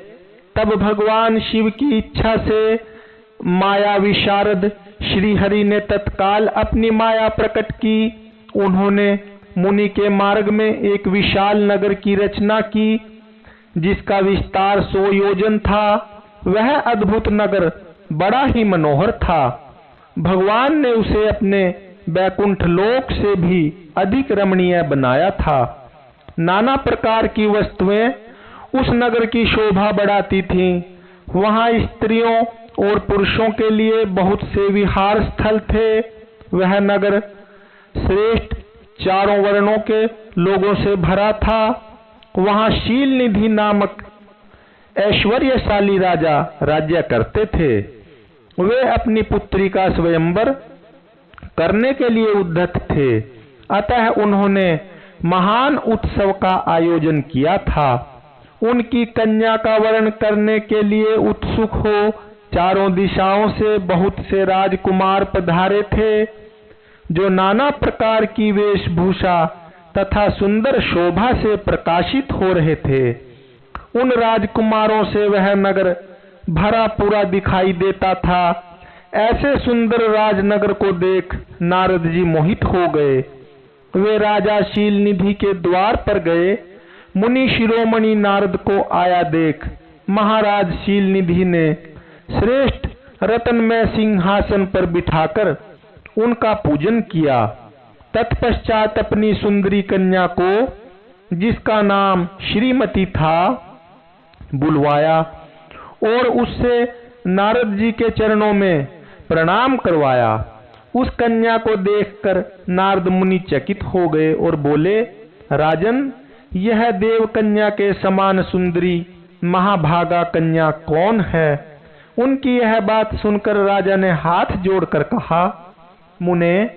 तब भगवान शिव की इच्छा से माया विशारद श्री हरि ने तत्काल अपनी माया प्रकट की। उन्होंने मुनि के मार्ग में एक विशाल नगर की रचना की जिसका विस्तार 100 योजन था। वह अद्भुत नगर बड़ा ही मनोहर था। भगवान ने उसे अपने बैकुंठ लोक से भी अधिक रमणीय बनाया था। नाना प्रकार की वस्तुएं उस नगर की शोभा बढ़ाती थीं। वहां स्त्रियों और पुरुषों के लिए बहुत से विहार स्थल थे। वह नगर श्रेष्ठ चारों वर्णों के लोगों से भरा था। वहां शील निधि नामक ऐश्वर्यशाली राजा राज्य करते थे। वे अपनी पुत्री का स्वयंवर करने के लिए उद्यत थे, अतः उन्होंने महान उत्सव का आयोजन किया था। उनकी कन्या का वरण करने के लिए उत्सुक हो चारों दिशाओं से बहुत से राजकुमार पधारे थे जो नाना प्रकार की वेशभूषा तथा सुंदर शोभा से प्रकाशित हो रहे थे। उन राजकुमारों से वह नगर भरा पूरा दिखाई देता था। ऐसे सुंदर राजनगर को देख नारद जी मोहित हो गए। वे राजा शील निधि के द्वार पर गए। मुनि शिरोमणि नारद को आया देख महाराज शील निधि ने श्रेष्ठ रत्नमय सिंहासन पर बिठाकर उनका पूजन किया। तत्पश्चात अपनी सुंदरी कन्या को, जिसका नाम श्रीमती था, बुलवाया और उससे नारद जी के चरणों में प्रणाम करवाया। उस कन्या को देखकर नारद मुनि चकित हो गए और बोले, राजन, यह देव कन्या के समान सुंदरी महाभागा कन्या कौन है? उनकी यह बात सुनकर राजा ने हाथ जोड़कर कहा, मुने,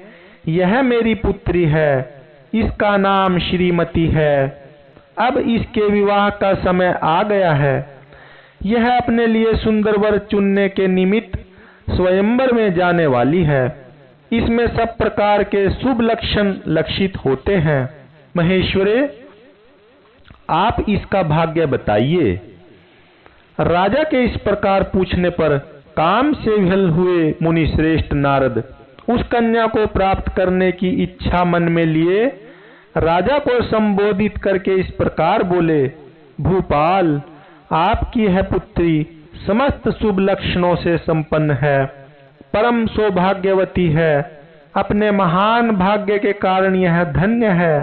यह मेरी पुत्री है। इसका नाम श्रीमती है। अब इसके विवाह का समय आ गया है। यह अपने लिए सुंदर वर चुनने के निमित्त स्वयंवर में जाने वाली है। इसमें सब प्रकार के शुभ लक्षण लक्षित होते हैं। महेश्वरे, आप इसका भाग्य बताइए। राजा के इस प्रकार पूछने पर काम से विह्वल हुए मुनि श्रेष्ठ नारद उस कन्या को प्राप्त करने की इच्छा मन में लिए राजा को संबोधित करके इस प्रकार बोले, भूपाल, आपकी यह पुत्री समस्त शुभ लक्षणों से संपन्न है, परम सौभाग्यवती है। अपने महान भाग्य के कारण यह धन्य है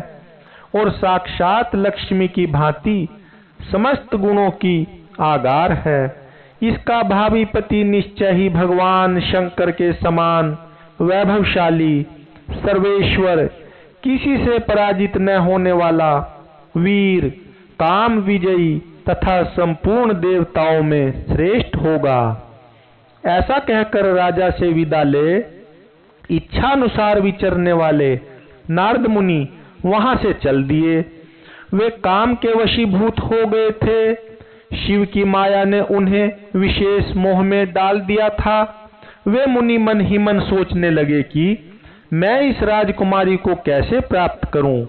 और साक्षात लक्ष्मी की भांति समस्त गुणों की आगार है। इसका भावी पति निश्चय ही भगवान शंकर के समान वैभवशाली, सर्वेश्वर, किसी से पराजित न होने वाला, वीर, काम विजयी तथा संपूर्ण देवताओं में श्रेष्ठ होगा। ऐसा कहकर राजा से विदा ले इच्छानुसार विचरने वाले नारद मुनि वहां से चल दिए। वे काम के वशीभूत हो गए थे। शिव की माया ने उन्हें विशेष मोह में डाल दिया था। वे मुनि मन ही मन सोचने लगे कि मैं इस राजकुमारी को कैसे प्राप्त करूं।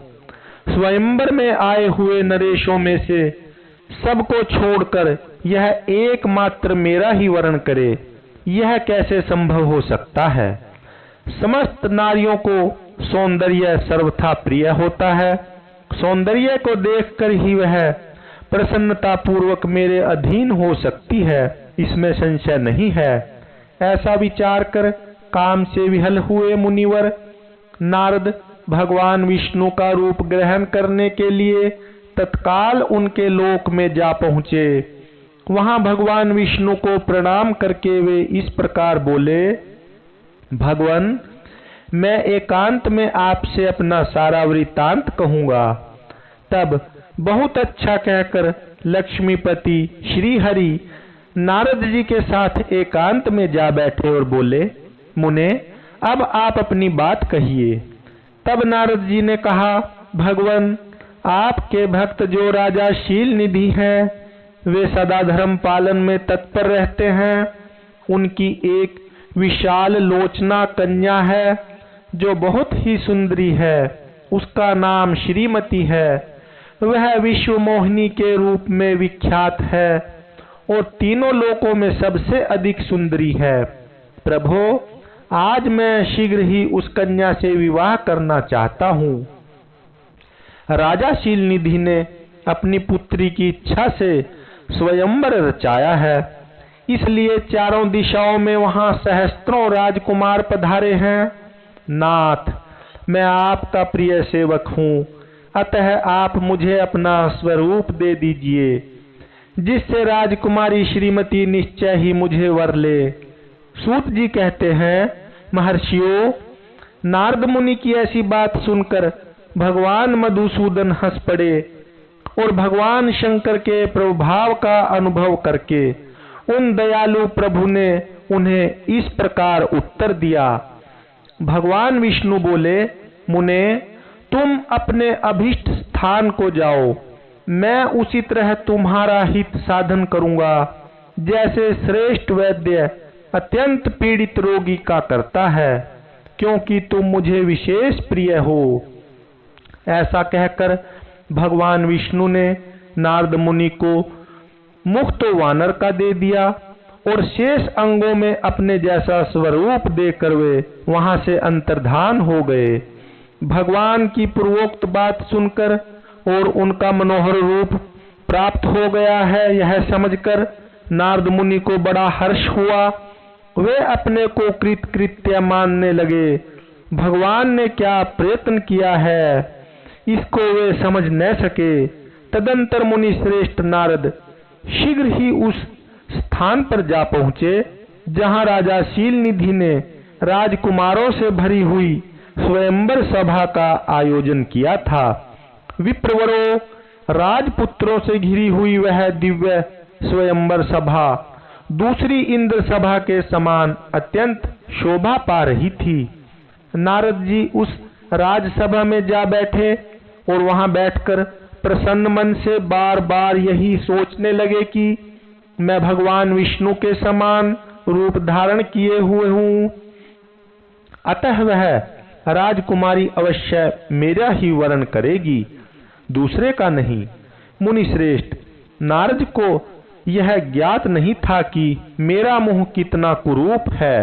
स्वयंवर में आए हुए नरेशों में से सबको छोड़कर यह एकमात्र मेरा ही वर्ण करे, यह कैसे संभव हो सकता है। समस्त नारियों को सौंदर्य सर्वथा प्रिय होता है। सौंदर्य को देखकर ही वह प्रसन्नता पूर्वक मेरे अधीन हो सकती है, इसमें संशय नहीं है। ऐसा विचार कर काम से विहल हुए मुनिवर नारद भगवान विष्णु का रूप ग्रहण करने के लिए तत्काल उनके लोक में जा पहुंचे। वहां भगवान विष्णु को प्रणाम करके वे इस प्रकार बोले, भगवान, मैं एकांत में आपसे अपना सारा वृत्तांत कहूंगा। तब बहुत अच्छा कहकर लक्ष्मीपति श्री हरि नारद जी के साथ एकांत में जा बैठे और बोले, मुने, अब आप अपनी बात कहिए। तब नारद जी ने कहा, भगवान, आपके भक्त जो राजा शील निधि हैं, वे सदा धर्म पालन में तत्पर रहते हैं। उनकी एक विशाल लोचना कन्या है जो बहुत ही सुंदरी है। उसका नाम श्रीमती है। वह विश्व मोहिनी के रूप में विख्यात है और तीनों लोकों में सबसे अधिक सुंदरी है। प्रभो, आज मैं शीघ्र ही उस कन्या से विवाह करना चाहता हूँ। राजा शीलनिधि ने अपनी पुत्री की इच्छा से स्वयंवर रचाया है, इसलिए चारों दिशाओं में वहां सहस्त्रों राजकुमार पधारे हैं। नाथ, मैं आपका प्रिय सेवक हूँ, अतः आप मुझे अपना स्वरूप दे दीजिए, जिससे राजकुमारी श्रीमती निश्चय ही मुझे वर ले। सूत जी कहते हैं, महर्षियों, नारद मुनि की ऐसी बात सुनकर भगवान मधुसूदन हंस पड़े और भगवान शंकर के प्रभाव का अनुभव करके उन दयालु प्रभु ने उन्हें इस प्रकार उत्तर दिया। भगवान विष्णु बोले, मुने, तुम अपने अभिष्ट स्थान को जाओ। मैं उसी तरह तुम्हारा हित साधन करूंगा, जैसे श्रेष्ठ वैद्य अत्यंत पीड़ित रोगी का करता है, क्योंकि तुम मुझे विशेष प्रिय हो। ऐसा कहकर भगवान विष्णु ने नारद मुनि को मुख तो वानर का दे दिया और शेष अंगों में अपने जैसा स्वरूप देकर वे वहां से अंतर्धान हो गए। भगवान की पूर्वोक्त बात सुनकर और उनका मनोहर रूप प्राप्त हो गया है यह समझकर नारद मुनि को बड़ा हर्ष हुआ। वे अपने को कृतकृत्य मानने लगे। भगवान ने क्या प्रयत्न किया है, इसको वे समझ न सके। तदंतर मुनि श्रेष्ठ नारद शीघ्र ही उस स्थान पर जा पहुंचे जहां राजा शीलनिधि ने राजकुमारों से भरी हुई स्वयंवर सभा का आयोजन किया था। विप्रवरों, राजपुत्रों से घिरी हुई वह दिव्य स्वयंवर सभा दूसरी इंद्र सभा के समान अत्यंत शोभा पा रही थी। नारद जी उस राजसभा में जा बैठे और वहां बैठकर प्रसन्न मन से बार बार यही सोचने लगे कि मैं भगवान विष्णु के समान रूप धारण किए हुए हूँ, अतः वह राजकुमारी अवश्य मेरा ही वर्ण करेगी, दूसरे का नहीं। मुनि श्रेष्ठ, नारद को यह ज्ञात नहीं था कि मेरा मुंह कितना कुरूप है।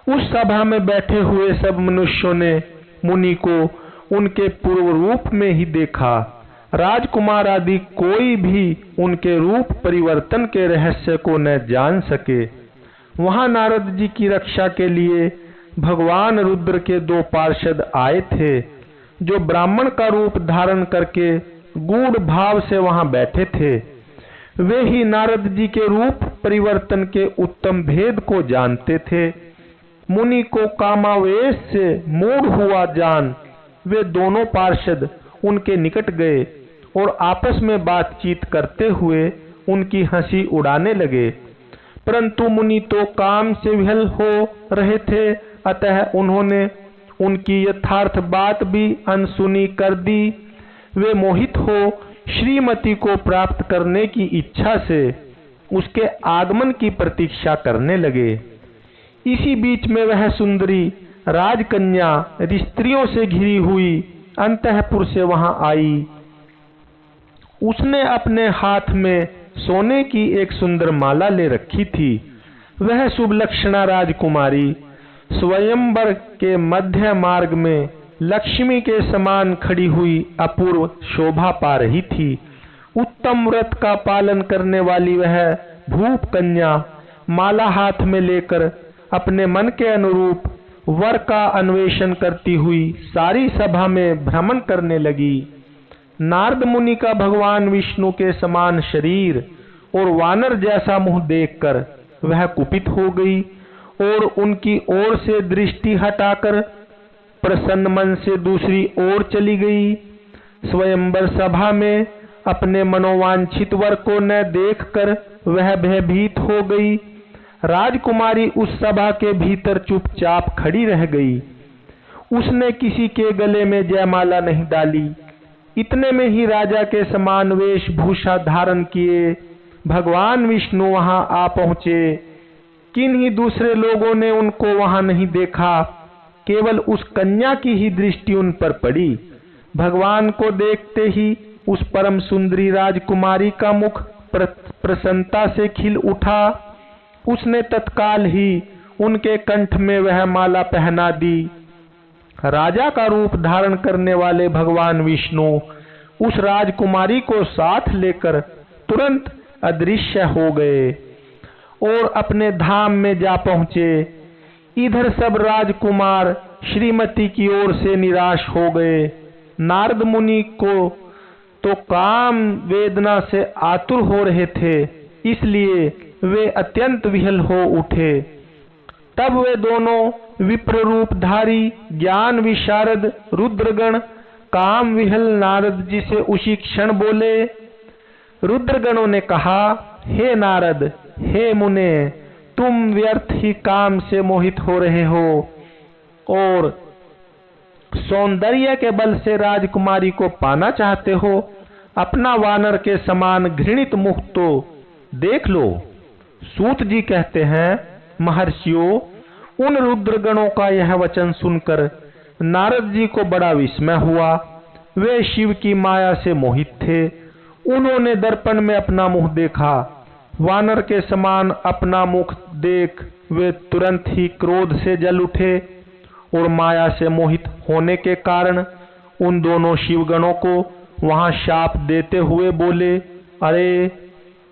उस सभा में बैठे हुए सब मनुष्यों ने मुनि को उनके पूर्व रूप में ही देखा। राजकुमार आदि कोई भी उनके रूप परिवर्तन के रहस्य को न जान सके। वहां नारद जी की रक्षा के लिए भगवान रुद्र के 2 पार्षद आए थे, जो ब्राह्मण का रूप धारण करके गूढ़ भाव से वहां बैठे थे। वे ही नारद जी के रूप परिवर्तन के उत्तम भेद को जानते थे। मुनि को कामावेश से मूढ़ हुआ जान वे दोनों पार्षद उनके निकट गए और आपस में बातचीत करते हुए उनकी हंसी उड़ाने लगे। परंतु मुनि तो काम से विहल हो रहे थे अतः उन्होंने उनकी यथार्थ बात भी अनसुनी कर दी। वे मोहित हो श्रीमती को प्राप्त करने की इच्छा से उसके आगमन की प्रतीक्षा करने लगे। इसी बीच में वह सुंदरी राजकन्या स्त्रियों से घिरी हुई अंतःपुर से वहां आई। उसने अपने हाथ में सोने की एक सुंदर माला ले रखी थी। वह शुभलक्षणा राजकुमारी स्वयंवर के मध्य मार्ग में लक्ष्मी के समान खड़ी हुई अपूर्व शोभा पा रही थी। उत्तम व्रत का पालन करने वाली वह भूप कन्या माला हाथ में लेकर अपने मन के अनुरूप वर का अन्वेषण करती हुई सारी सभा में भ्रमण करने लगी। नारद मुनि का भगवान विष्णु के समान शरीर और वानर जैसा मुंह देखकर वह कुपित हो गई और उनकी ओर से दृष्टि हटाकर प्रसन्न मन से दूसरी ओर चली गई। स्वयंवर सभा में अपने मनोवांछित वर को न देखकर वह भयभीत हो गई। राजकुमारी उस सभा के भीतर चुपचाप खड़ी रह गई। उसने किसी के गले में जयमाला नहीं डाली। इतने में ही राजा के समान वेशभूषा धारण किए भगवान विष्णु वहां आ पहुंचे। किन्हीं दूसरे लोगों ने उनको वहां नहीं देखा, केवल उस कन्या की ही दृष्टि उन पर पड़ी। भगवान को देखते ही उस परम सुंदरी राजकुमारी का मुख प्रसन्नता से खिल उठा। उसने तत्काल ही उनके कंठ में वह माला पहना दी। राजा का रूप धारण करने वाले भगवान विष्णु उस राजकुमारी को साथ लेकर तुरंत अदृश्य हो गए और अपने धाम में जा पहुंचे। इधर सब राजकुमार श्रीमती की ओर से निराश हो गए। नारद मुनि को तो काम वेदना से आतुर हो रहे थे, इसलिए वे अत्यंत विहल हो उठे। तब वे दोनों विप्र रूपधारी ज्ञान विशारद रुद्रगण काम विहल नारद जी से उसी क्षण बोले। रुद्रगणों ने कहा, हे नारद, हे मुने, तुम व्यर्थ ही काम से मोहित हो रहे हो और सौंदर्य के बल से राजकुमारी को पाना चाहते हो। अपना वानर के समान घृणित मुख तो देख लो। सूत जी कहते हैं, महर्षियों, उन रुद्रगणों का यह वचन सुनकर नारद जी को बड़ा विस्मय हुआ। वे शिव की माया से मोहित थे। उन्होंने दर्पण में अपना मुंह देखा। वानर के समान अपना मुख देख वे तुरंत ही क्रोध से जल उठे और माया से मोहित होने के कारण उन दोनों शिवगणों को वहां शाप देते हुए बोले, अरे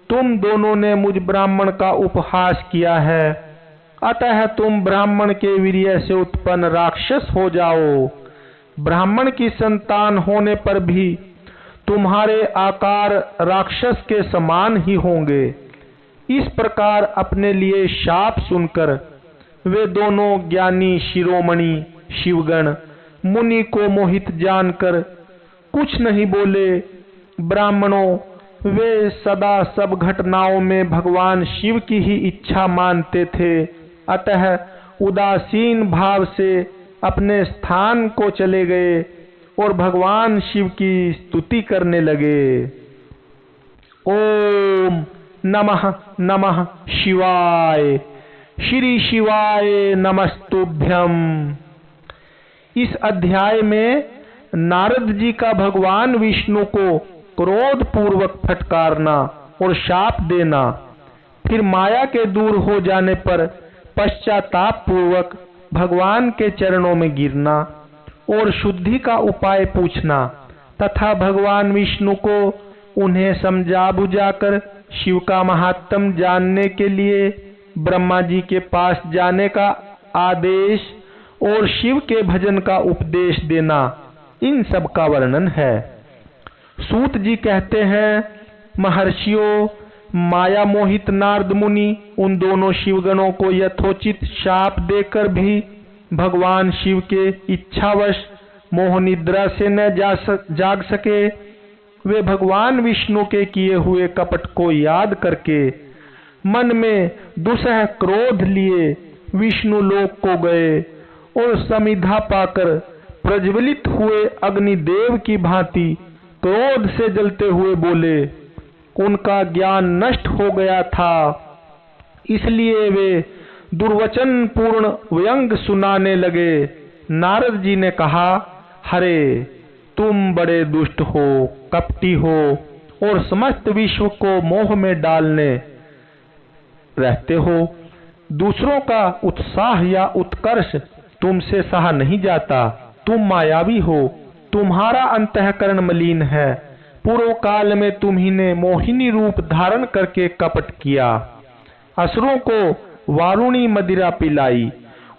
तुम दोनों ने मुझ ब्राह्मण का उपहास किया है, अतः तुम ब्राह्मण के वीर्य से उत्पन्न राक्षस हो जाओ। ब्राह्मण की संतान होने पर भी तुम्हारे आकार राक्षस के समान ही होंगे। इस प्रकार अपने लिए शाप सुनकर वे दोनों ज्ञानी शिरोमणि शिवगण मुनि को मोहित जानकर कुछ नहीं बोले। ब्राह्मणों, वे सदा सब घटनाओं में भगवान शिव की ही इच्छा मानते थे, अतः उदासीन भाव से अपने स्थान को चले गए और भगवान शिव की स्तुति करने लगे। ओम नमः नमः शिवाय, श्री शिवाय नमस्तुभ्यम। इस अध्याय में नारद जी का भगवान विष्णु को क्रोध पूर्वक फटकारना और शाप देना, फिर माया के दूर हो जाने पर पश्चाताप पूर्वक भगवान के चरणों में गिरना और शुद्धि का उपाय पूछना तथा भगवान विष्णु को उन्हें समझा बुझाकर शिव का महात्म जानने के लिए ब्रह्मा जी के पास जाने का आदेश और शिव के भजन का उपदेश देना, इन सब का वर्णन है। सूत जी कहते हैं, महर्षियों, माया मोहित नारद मुनि उन दोनों शिवगणों को यथोचित शाप देकर भी भगवान शिव के इच्छावश मोह निद्रा से न जाग सके। वे भगवान विष्णु के किए हुए कपट को याद करके मन में दुसह क्रोध लिए विष्णु लोक को गए और समिधा पाकर प्रज्वलित हुए अग्निदेव की भांति क्रोध से जलते हुए बोले। उनका ज्ञान नष्ट हो गया था, इसलिए वे दुर्वचन पूर्ण व्यंग सुनाने लगे। नारद जी ने कहा, हरे तुम बड़े दुष्ट हो, कपटी हो और समस्त विश्व को मोह में डालने रहते हो। दूसरों का उत्साह या उत्कर्ष तुमसे सहा नहीं जाता। तुम मायावी हो, तुम्हारा अंतःकरण मलिन है। पूर्व काल में तुम्ही ने मोहिनी रूप धारण करके कपट किया, असुरों को वारुणी मदिरा पिलाई,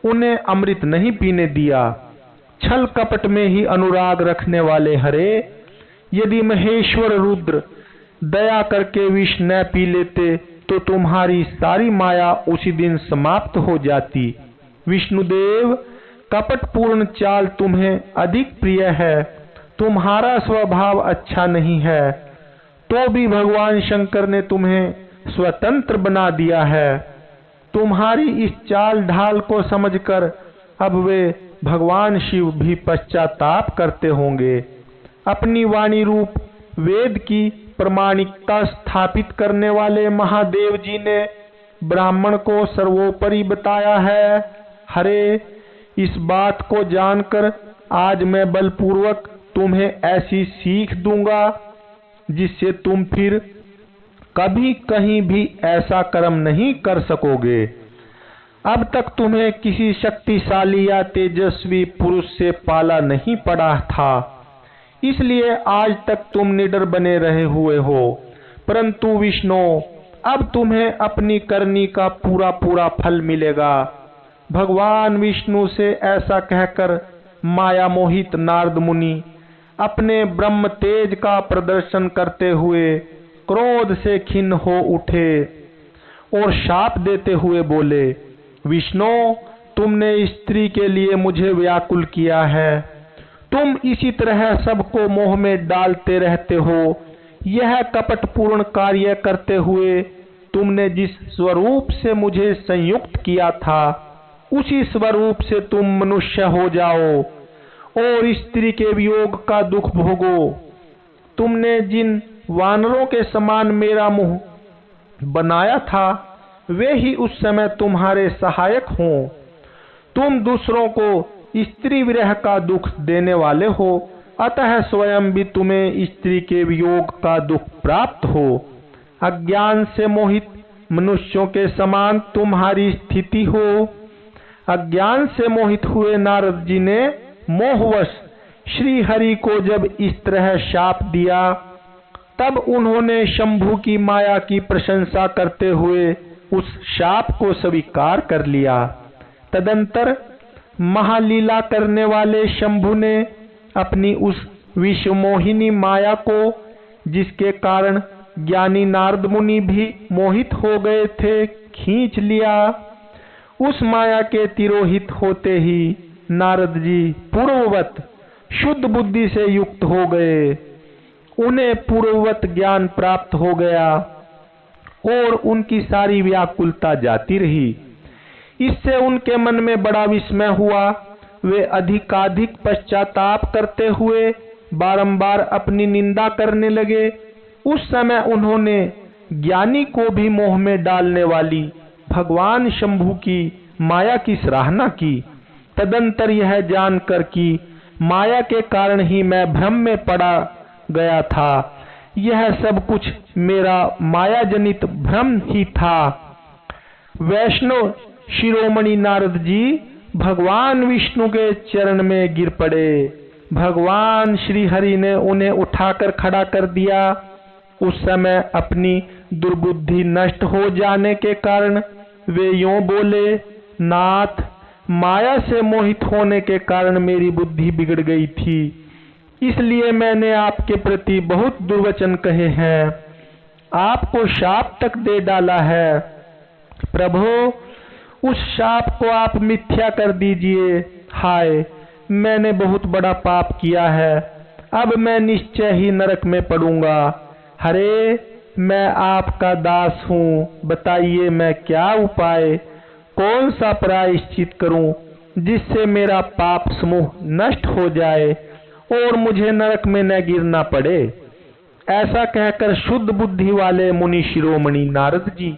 उन्हें अमृत नहीं पीने दिया। छल कपट में ही अनुराग रखने वाले हरे, यदि महेश्वर रुद्र दया करके विष न पी लेते तो तुम्हारी सारी माया उसी दिन समाप्त हो जाती। विष्णुदेव, कपट पूर्ण चाल तुम्हें अधिक प्रिय है, तुम्हारा स्वभाव अच्छा नहीं है, तो भी भगवान शंकर ने तुम्हें स्वतंत्र बना दिया है। तुम्हारी इस चाल ढाल को समझकर अब वे भगवान शिव भी पश्चाताप करते होंगे। अपनी वाणी रूप वेद की प्रामाणिकता स्थापित करने वाले महादेव जी ने ब्राह्मण को सर्वोपरि बताया है। हरे, इस बात को जानकर आज मैं बलपूर्वक तुम्हें ऐसी सीख दूंगा जिससे तुम फिर कभी कहीं भी ऐसा कर्म नहीं कर सकोगे। अब तक तुम्हें किसी शक्तिशाली या तेजस्वी पुरुष से पाला नहीं पड़ा था, इसलिए आज तक तुम निडर बने रहे हुए हो। परंतु विष्णु, अब तुम्हें अपनी करनी का पूरा पूरा फल मिलेगा। भगवान विष्णु से ऐसा कहकर माया मोहित नारद मुनि अपने ब्रह्म तेज का प्रदर्शन करते हुए क्रोध से खिन्न हो उठे और शाप देते हुए बोले, विष्णु, तुमने स्त्री के लिए मुझे व्याकुल किया है। तुम इसी तरह सबको मोह में डालते रहते हो। यह कपटपूर्ण कार्य करते हुए तुमने जिस स्वरूप से मुझे संयुक्त किया था, उसी स्वरूप से तुम मनुष्य हो जाओ और स्त्री के वियोग का दुख भोगो। तुमने जिन वानरों के समान मेरा मुंह बनाया था, वे ही उस समय तुम्हारे सहायक हों। तुम दूसरों को स्त्री विरह का दुख देने वाले हो, अतः स्वयं भी तुम्हें स्त्री के वियोग का दुख प्राप्त हो। अज्ञान से मोहित मनुष्यों के समान तुम्हारी स्थिति हो। अज्ञान से मोहित हुए नारद जी ने मोहवश श्री हरि को जब इस तरह शाप दिया, तब उन्होंने शंभु की माया की प्रशंसा करते हुए उस शाप को स्वीकार कर लिया। तदंतर महालीला करने वाले शंभु ने अपनी उस विश्वमोहिनी माया को, जिसके कारण ज्ञानी नारद मुनि भी मोहित हो गए थे, खींच लिया। उस माया के तिरोहित होते ही नारद जी पूर्ववत शुद्ध बुद्धि से युक्त हो गए। उन्हें पूर्ववत ज्ञान प्राप्त हो गया और उनकी सारी व्याकुलता जाती रही। इससे उनके मन में बड़ा विस्मय हुआ। वे अधिकाधिक पश्चाताप करते हुए बारंबार अपनी निंदा करने लगे। उस समय उन्होंने ज्ञानी को भी मोह में डालने वाली भगवान शंभु की माया की सराहना की। तदंतर यह जानकर कि माया के कारण ही मैं भ्रम में पड़ा गया था, यह सब कुछ मेरा माया जनित भ्रम ही था, वैष्णव शिरोमणि नारद जी भगवान विष्णु के चरण में गिर पड़े। भगवान श्री हरि ने उन्हें उठाकर खड़ा कर दिया। उस समय अपनी दुर्बुद्धि नष्ट हो जाने के कारण वे यों बोले, नाथ, माया से मोहित होने के कारण मेरी बुद्धि बिगड़ गई थी, इसलिए मैंने आपके प्रति बहुत दुर्वचन कहे हैं, आपको शाप तक दे डाला है। प्रभु, उस शाप को आप मिथ्या कर दीजिए। हाय, मैंने बहुत बड़ा पाप किया है, अब मैं निश्चय ही नरक में पड़ूंगा। हरे, मैं आपका दास हूँ, बताइए मैं क्या उपाय, कौन सा प्रायश्चित करूं जिससे मेरा पाप समूह नष्ट हो जाए और मुझे नरक में न गिरना पड़े। ऐसा कहकर शुद्ध बुद्धि वाले मुनि शिरोमणि नारद जी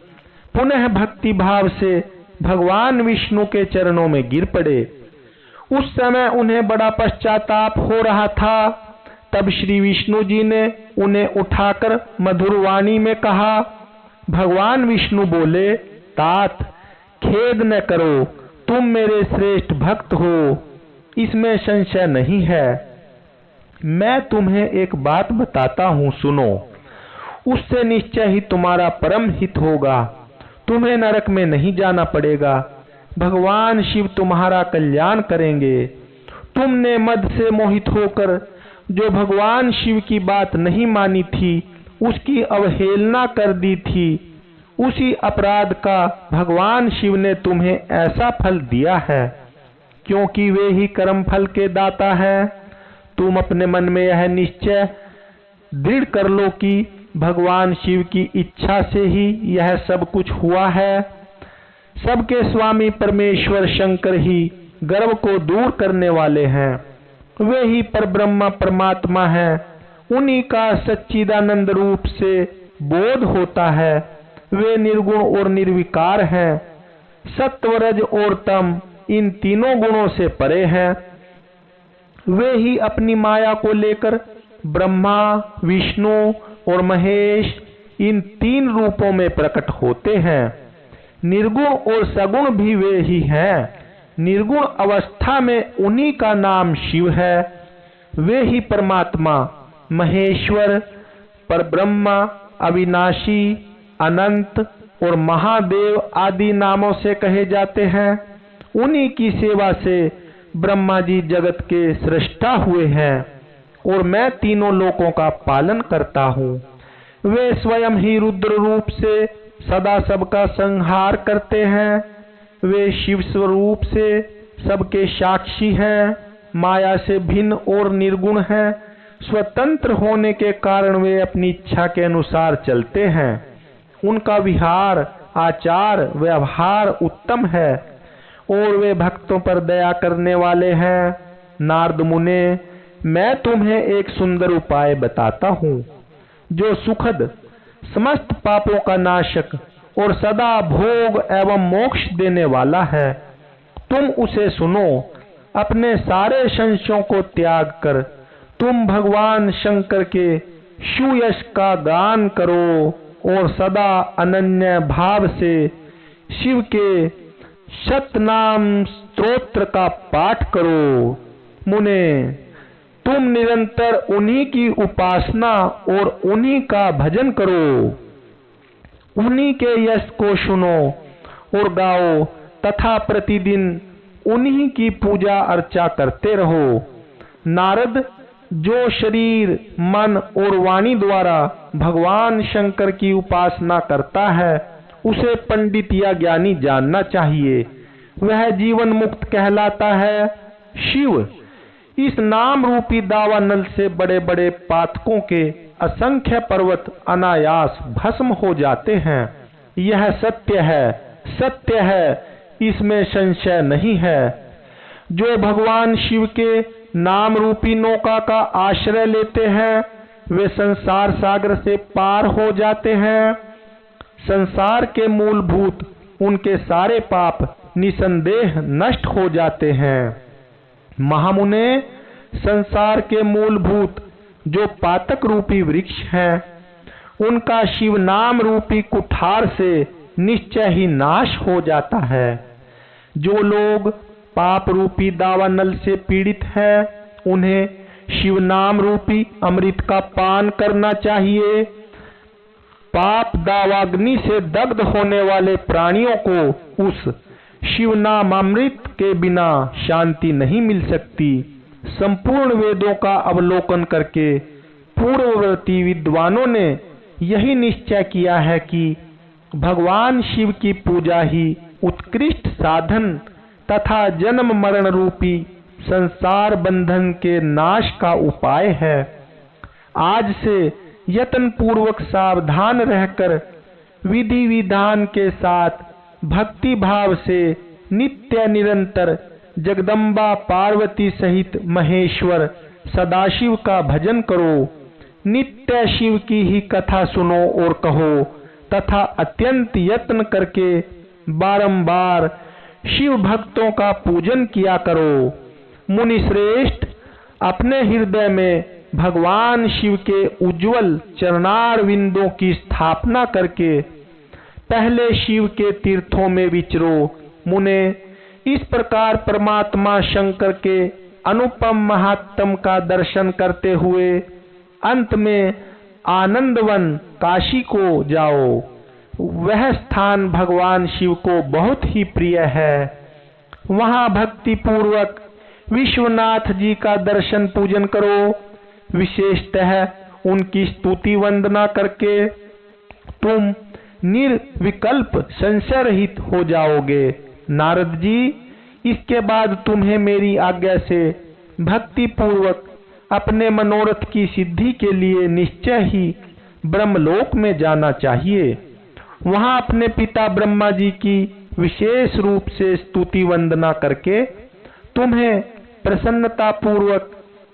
पुनः भक्ति भाव से भगवान विष्णु के चरणों में गिर पड़े। उस समय उन्हें बड़ा पश्चाताप हो रहा था। तब श्री विष्णु जी ने उन्हें उठाकर मधुर वाणी में कहा। भगवान विष्णु बोले, तात खेद न करो, तुम मेरे श्रेष्ठ भक्त हो, इसमें संशय नहीं है। मैं तुम्हें एक बात बताता हूँ, सुनो। उससे निश्चय ही तुम्हारा परम हित होगा। तुम्हें नरक में नहीं जाना पड़ेगा। भगवान शिव तुम्हारा कल्याण करेंगे। तुमने मद से मोहित होकर जो भगवान शिव की बात नहीं मानी थी, उसकी अवहेलना कर दी थी, उसी अपराध का भगवान शिव ने तुम्हें ऐसा फल दिया है, क्योंकि वे ही कर्म फल के दाता है। तुम अपने मन में यह निश्चय दृढ़ कर लो कि भगवान शिव की इच्छा से ही यह सब कुछ हुआ है। सबके स्वामी परमेश्वर शंकर ही गर्व को दूर करने वाले हैं। वे ही परब्रह्म परमात्मा हैं। उन्हीं का सच्चिदानंद रूप से बोध होता है। वे निर्गुण और निर्विकार हैं। सत्व, रज और तम इन तीनों गुणों से परे हैं। वे ही अपनी माया को लेकर ब्रह्मा, विष्णु और महेश इन तीन रूपों में प्रकट होते हैं। निर्गुण और सगुण भी वे ही हैं। निर्गुण अवस्था में उन्हीं का नाम शिव है। वे ही परमात्मा, महेश्वर, परब्रह्मा, अविनाशी, अनंत और महादेव आदि नामों से कहे जाते हैं। उन्हीं की सेवा से ब्रह्मा जी जगत के सृष्टा हुए हैं और मैं तीनों लोकों का पालन करता हूँ। वे स्वयं ही रुद्र रूप से सदा सबका संहार करते हैं। वे शिव स्वरूप से सबके साक्षी हैं। माया से भिन्न और निर्गुण हैं। स्वतंत्र होने के कारण वे अपनी इच्छा के अनुसार चलते हैं। उनका विहार, आचार, व्यवहार उत्तम है और वे भक्तों पर दया करने वाले हैं। नारद मुने, मैं तुम्हें एक सुंदर उपाय बताता हूँ, जो सुखद, समस्त पापों का नाशक और सदा भोग एवं मोक्ष देने वाला है। तुम उसे सुनो। अपने सारे संशयों को त्याग कर तुम भगवान शंकर के सुयश का गान करो और सदा अनन्य भाव से शिव के शतनाम स्तोत्र का पाठ करो। मुने, तुम निरंतर उन्हीं की उपासना और उन्हीं का भजन करो। उन्हीं के यश को सुनो और गाओ तथा प्रतिदिन उन्हीं की पूजा अर्चा करते रहो। नारद जो शरीर, मन और वाणी द्वारा भगवान शंकर की उपासना करता है, उसे पंडित या ज्ञानी जानना चाहिए। वह जीवन मुक्त कहलाता है। शिव इस नाम रूपी दावानल से बड़े बड़े पातकों के असंख्य पर्वत अनायास भस्म हो जाते हैं। यह सत्य है, सत्य है, इसमें संशय नहीं है। जो भगवान शिव के नाम रूपी नौका का आश्रय लेते हैं, वे संसार सागर से पार हो जाते हैं। संसार के मूलभूत उनके सारे पाप निसंदेह नष्ट हो जाते हैं। महामुने, संसार के मूलभूत जो पातक रूपी वृक्ष हैं, उनका शिव नाम रूपी कुठार से निश्चय ही नाश हो जाता है। जो लोग पाप रूपी दावानल से पीड़ित हैं, उन्हें शिव नाम रूपी अमृत का पान करना चाहिए। पाप दावाग्नि से दग्ध होने वाले प्राणियों को उस शिव नाम अमृत के बिना शांति नहीं मिल सकती। संपूर्ण वेदों का अवलोकन करके पूर्ववर्ती विद्वानों ने यही निश्चय किया है कि भगवान शिव की पूजा ही उत्कृष्ट साधन तथा जन्म मरण रूपी संसार बंधन के नाश का उपाय है। आज से यत्न पूर्वक सावधान रहकर विधि विधान के साथ भक्ति भाव से नित्य निरंतर जगदम्बा पार्वती सहित महेश्वर सदाशिव का भजन करो। नित्य शिव की ही कथा सुनो और कहो तथा अत्यंत यत्न करके बारंबार शिव भक्तों का पूजन किया करो। मुनि श्रेष्ठ, अपने हृदय में भगवान शिव के उज्जवल चरणार विंदों की स्थापना करके पहले शिव के तीर्थों में विचरो। मुने, इस प्रकार परमात्मा शंकर के अनुपम महात्म का दर्शन करते हुए अंत में आनंदवन काशी को जाओ। वह स्थान भगवान शिव को बहुत ही प्रिय है। वहां भक्ति पूर्वक विश्वनाथ जी का दर्शन पूजन करो। विशेषतः उनकी स्तुति वंदना करके तुम निर्विकल्प संशय रहित हो जाओगे। नारद जी, इसके बाद तुम्हें मेरी आज्ञा से भक्ति पूर्वक अपने मनोरथ की सिद्धि के लिए निश्चय ही ब्रह्मलोक में जाना चाहिए। वहां अपने पिता ब्रह्मा जी की विशेष रूप से स्तुति वंदना करके तुम्हें प्रसन्नता पूर्वक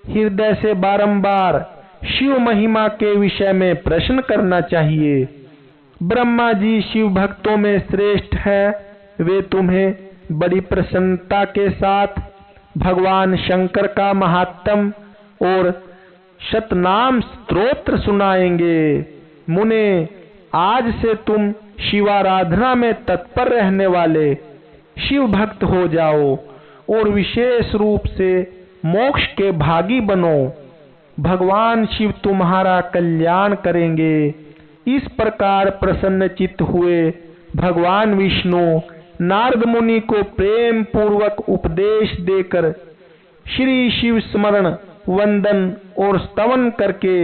हृदय से बारंबार शिव महिमा के विषय में प्रश्न करना चाहिए। ब्रह्मा जी शिव भक्तों में श्रेष्ठ है। वे तुम्हें बड़ी प्रसन्नता के साथ भगवान शंकर का महात्म और शतनाम स्तोत्र सुनाएंगे। मुने, आज से तुम शिवाराधना में तत्पर रहने वाले शिव भक्त हो जाओ और विशेष रूप से मोक्ष के भागी बनो। भगवान शिव तुम्हारा कल्याण करेंगे। इस प्रकार प्रसन्नचित्त हुए भगवान विष्णु नारद मुनि को प्रेम पूर्वक उपदेश देकर श्री शिव स्मरण वंदन और स्तवन करके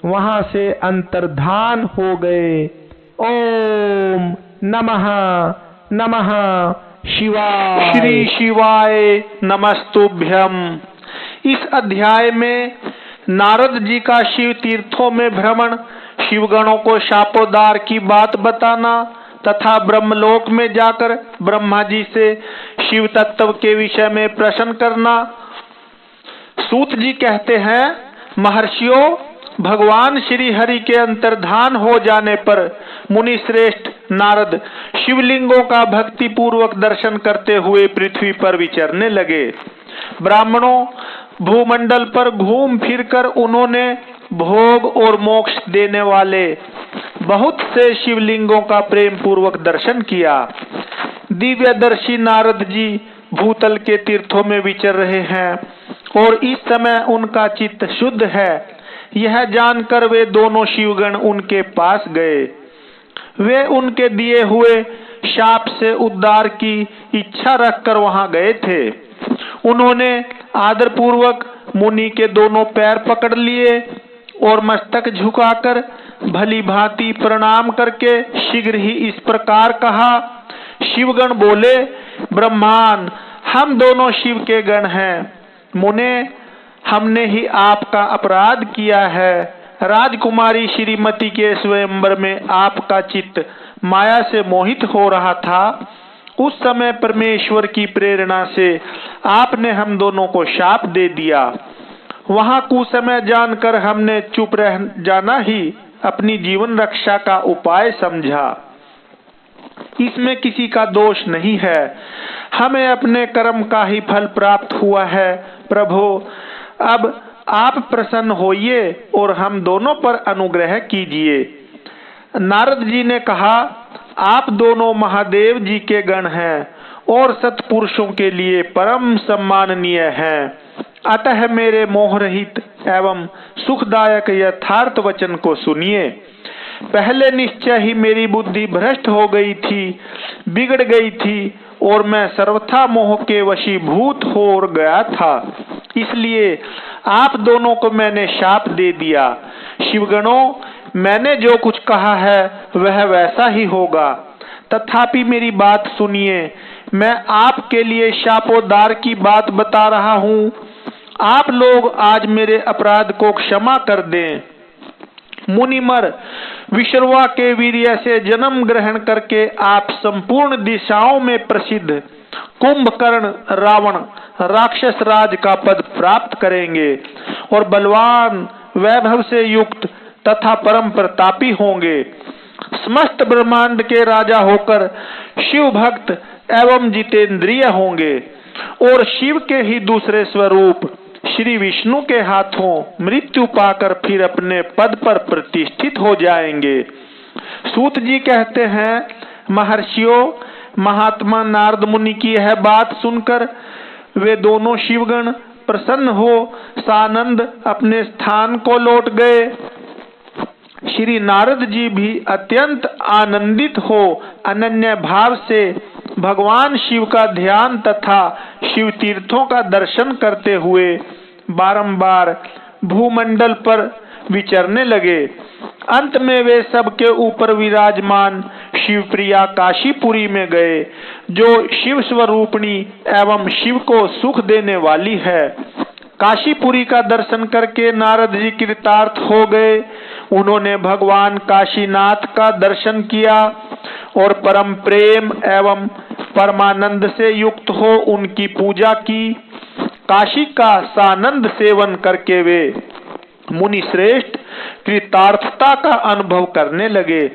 वहां से अंतर्धान हो गए। ओम नमः नमः शिवाय। श्री शिवाय नमस्तुभ्यम। इस अध्याय में नारद जी का शिव तीर्थों में भ्रमण, शिवगणों को शापोद्धार की बात बताना तथा ब्रह्मलोक में जाकर ब्रह्मा जी से शिव तत्व के विषय में प्रश्न करना। सूत जी कहते हैं, महर्षियों, भगवान श्री हरि के अंतर्धान हो जाने पर मुनि श्रेष्ठ नारद शिवलिंगों का भक्ति पूर्वक दर्शन करते हुए पृथ्वी पर विचरने लगे। ब्राह्मणों, भूमंडल पर घूम फिरकर उन्होंने भोग और मोक्ष देने वाले बहुत से शिवलिंगों का प्रेम पूर्वक दर्शन किया। दिव्यदर्शी नारद जी भूतल के तीर्थों में विचर रहे हैं और इस समय उनका चित्त शुद्ध है। यह जानकर वे दोनों शिवगण उनके पास गए। वे उनके दिए हुए शाप से उद्धार की इच्छा रखकर वहां गए थे। उन्होंने आदर पूर्वक मुनि के दोनों पैर पकड़ लिए और मस्तक झुकाकर भली भांति प्रणाम करके शीघ्र ही इस प्रकार कहा। शिवगण बोले, ब्रह्मान, हम दोनों शिव के गण हैं। मुने, हमने ही आपका अपराध किया है। राजकुमारी श्रीमती के स्वयंवर में आपका चित्त माया से मोहित हो रहा था। उस समय परमेश्वर की प्रेरणा से आपने हम दोनों को शाप दे दिया। वहां कुसमय जानकर हमने चुप रह जाना ही अपनी जीवन रक्षा का उपाय समझा। इसमें किसी का दोष नहीं है। हमें अपने कर्म का ही फल प्राप्त हुआ है। प्रभु, अब आप प्रसन्न होइए और हम दोनों पर अनुग्रह कीजिए। नारद जी ने कहा, आप दोनों महादेव जी के गण हैं और सत्पुरुषों के लिए परम सम्माननीय हैं। अतः मेरे मोहरहित एवं सुखदायक यथार्थ वचन को सुनिए। पहले निश्चय ही मेरी बुद्धि भ्रष्ट हो गई थी, बिगड़ गई थी और मैं सर्वथा मोह के वशीभूत हो गया था। इसलिए आप दोनों को मैंने शाप दे दिया। शिवगणों, मैंने जो कुछ कहा है वह वैसा ही होगा। तथापि मेरी बात सुनिए। मैं आपके लिए शापोद्धार की बात बता रहा हूँ। आप लोग आज मेरे अपराध को क्षमा कर दें। मुनिमर, विश्रवा के वीर्य से जन्म ग्रहण करके आप संपूर्ण दिशाओं में प्रसिद्ध कुंभकर्ण रावण राक्षस राज का पद प्राप्त करेंगे और बलवान वैभव से युक्त तथा परम प्रतापी होंगे। समस्त ब्रह्मांड के राजा होकर शिव भक्त एवं जितेंद्रिय होंगे और शिव के ही दूसरे स्वरूप श्री विष्णु के हाथों मृत्यु पाकर फिर अपने पद पर प्रतिष्ठित हो जाएंगे। सूत जी कहते हैं, महर्षियों, महात्मा नारद मुनि की यह बात सुनकर वे दोनों शिवगण प्रसन्न हो सानंद अपने स्थान को लौट गए। श्री नारद जी भी अत्यंत आनंदित हो अनन्य भाव से भगवान शिव का ध्यान तथा शिव तीर्थों का दर्शन करते हुए बारंबार भूमंडल पर विचरने लगे। अंत में वे सबके ऊपर विराजमान शिवप्रिया काशीपुरी में गए, जो शिव स्वरूपिणी एवं शिव को सुख देने वाली है। काशीपुरी का दर्शन करके नारद जी कृतार्थ हो गए। उन्होंने भगवान काशीनाथ का दर्शन किया और परम प्रेम एवं परमानंद से युक्त हो उनकी पूजा की। काशी का सानंद सेवन करके वे मुनि श्रेष्ठ कृतार्थता का अनुभव करने लगे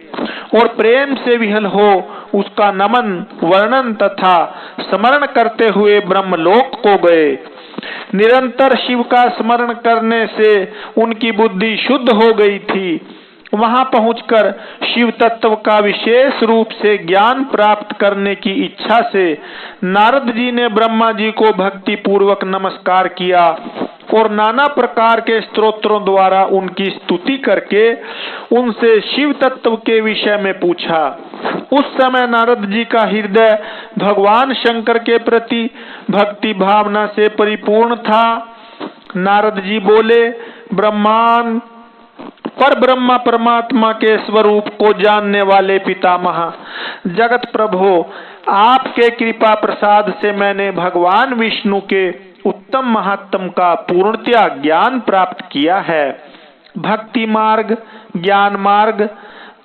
और प्रेम से विहल हो उसका नमन वर्णन तथा स्मरण करते हुए ब्रह्मलोक को गए। निरंतर शिव का स्मरण करने से उनकी बुद्धि शुद्ध हो गई थी। वहां पहुंचकर शिव तत्व का विशेष रूप से ज्ञान प्राप्त करने की इच्छा से नारद जी ने ब्रह्मा जी को भक्ति पूर्वक नमस्कार किया और नाना प्रकार के स्तोत्रों द्वारा उनकी स्तुति करके उनसे शिव तत्व के विषय में पूछा। उस समय नारद जी का हृदय भगवान शंकर के प्रति भक्ति भावना से परिपूर्ण था। नारद जी बोले, ब्रह्मांड पर ब्रह्मा परमात्मा के स्वरूप को जानने वाले पितामह जगत प्रभु, आपके कृपा प्रसाद से मैंने भगवान विष्णु के उत्तम महात्म का पूर्णतया ज्ञान प्राप्त किया है। भक्ति मार्ग, ज्ञान मार्ग,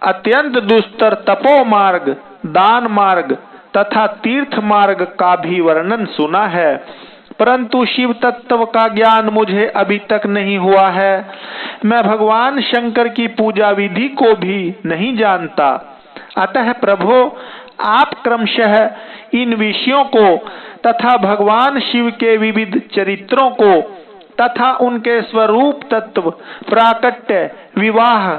अत्यंत दुस्तर तपो मार्ग, दान मार्ग तथा तीर्थ मार्ग का भी वर्णन सुना है, परंतु शिव तत्व का ज्ञान मुझे अभी तक नहीं हुआ है। मैं भगवान शंकर की पूजा विधि को भी नहीं जानता। अतः प्रभु, आप क्रमशः इन विषयों को तथा भगवान शिव के विविध चरित्रों को तथा उनके स्वरूप तत्व, प्राकट्य, विवाह,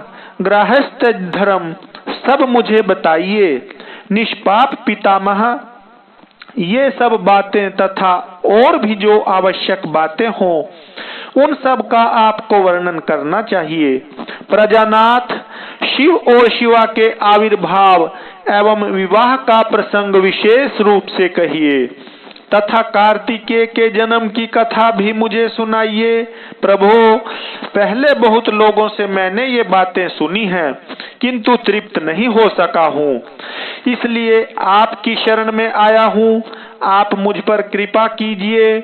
गृहस्थ धर्म सब मुझे बताइए। निष्पाप पितामह, ये सब बातें तथा और भी जो आवश्यक बातें हों उन सब का आपको वर्णन करना चाहिए। प्रजानाथ, शिव और शिवा के आविर्भाव एवं विवाह का प्रसंग विशेष रूप से कहिए तथा कार्तिकेय के जन्म की कथा भी मुझे सुनाइए। प्रभु, पहले बहुत लोगों से मैंने ये बातें सुनी हैं, किंतु तृप्त नहीं हो सका हूँ, इसलिए आपकी शरण में आया हूँ। आप मुझ पर कृपा कीजिए।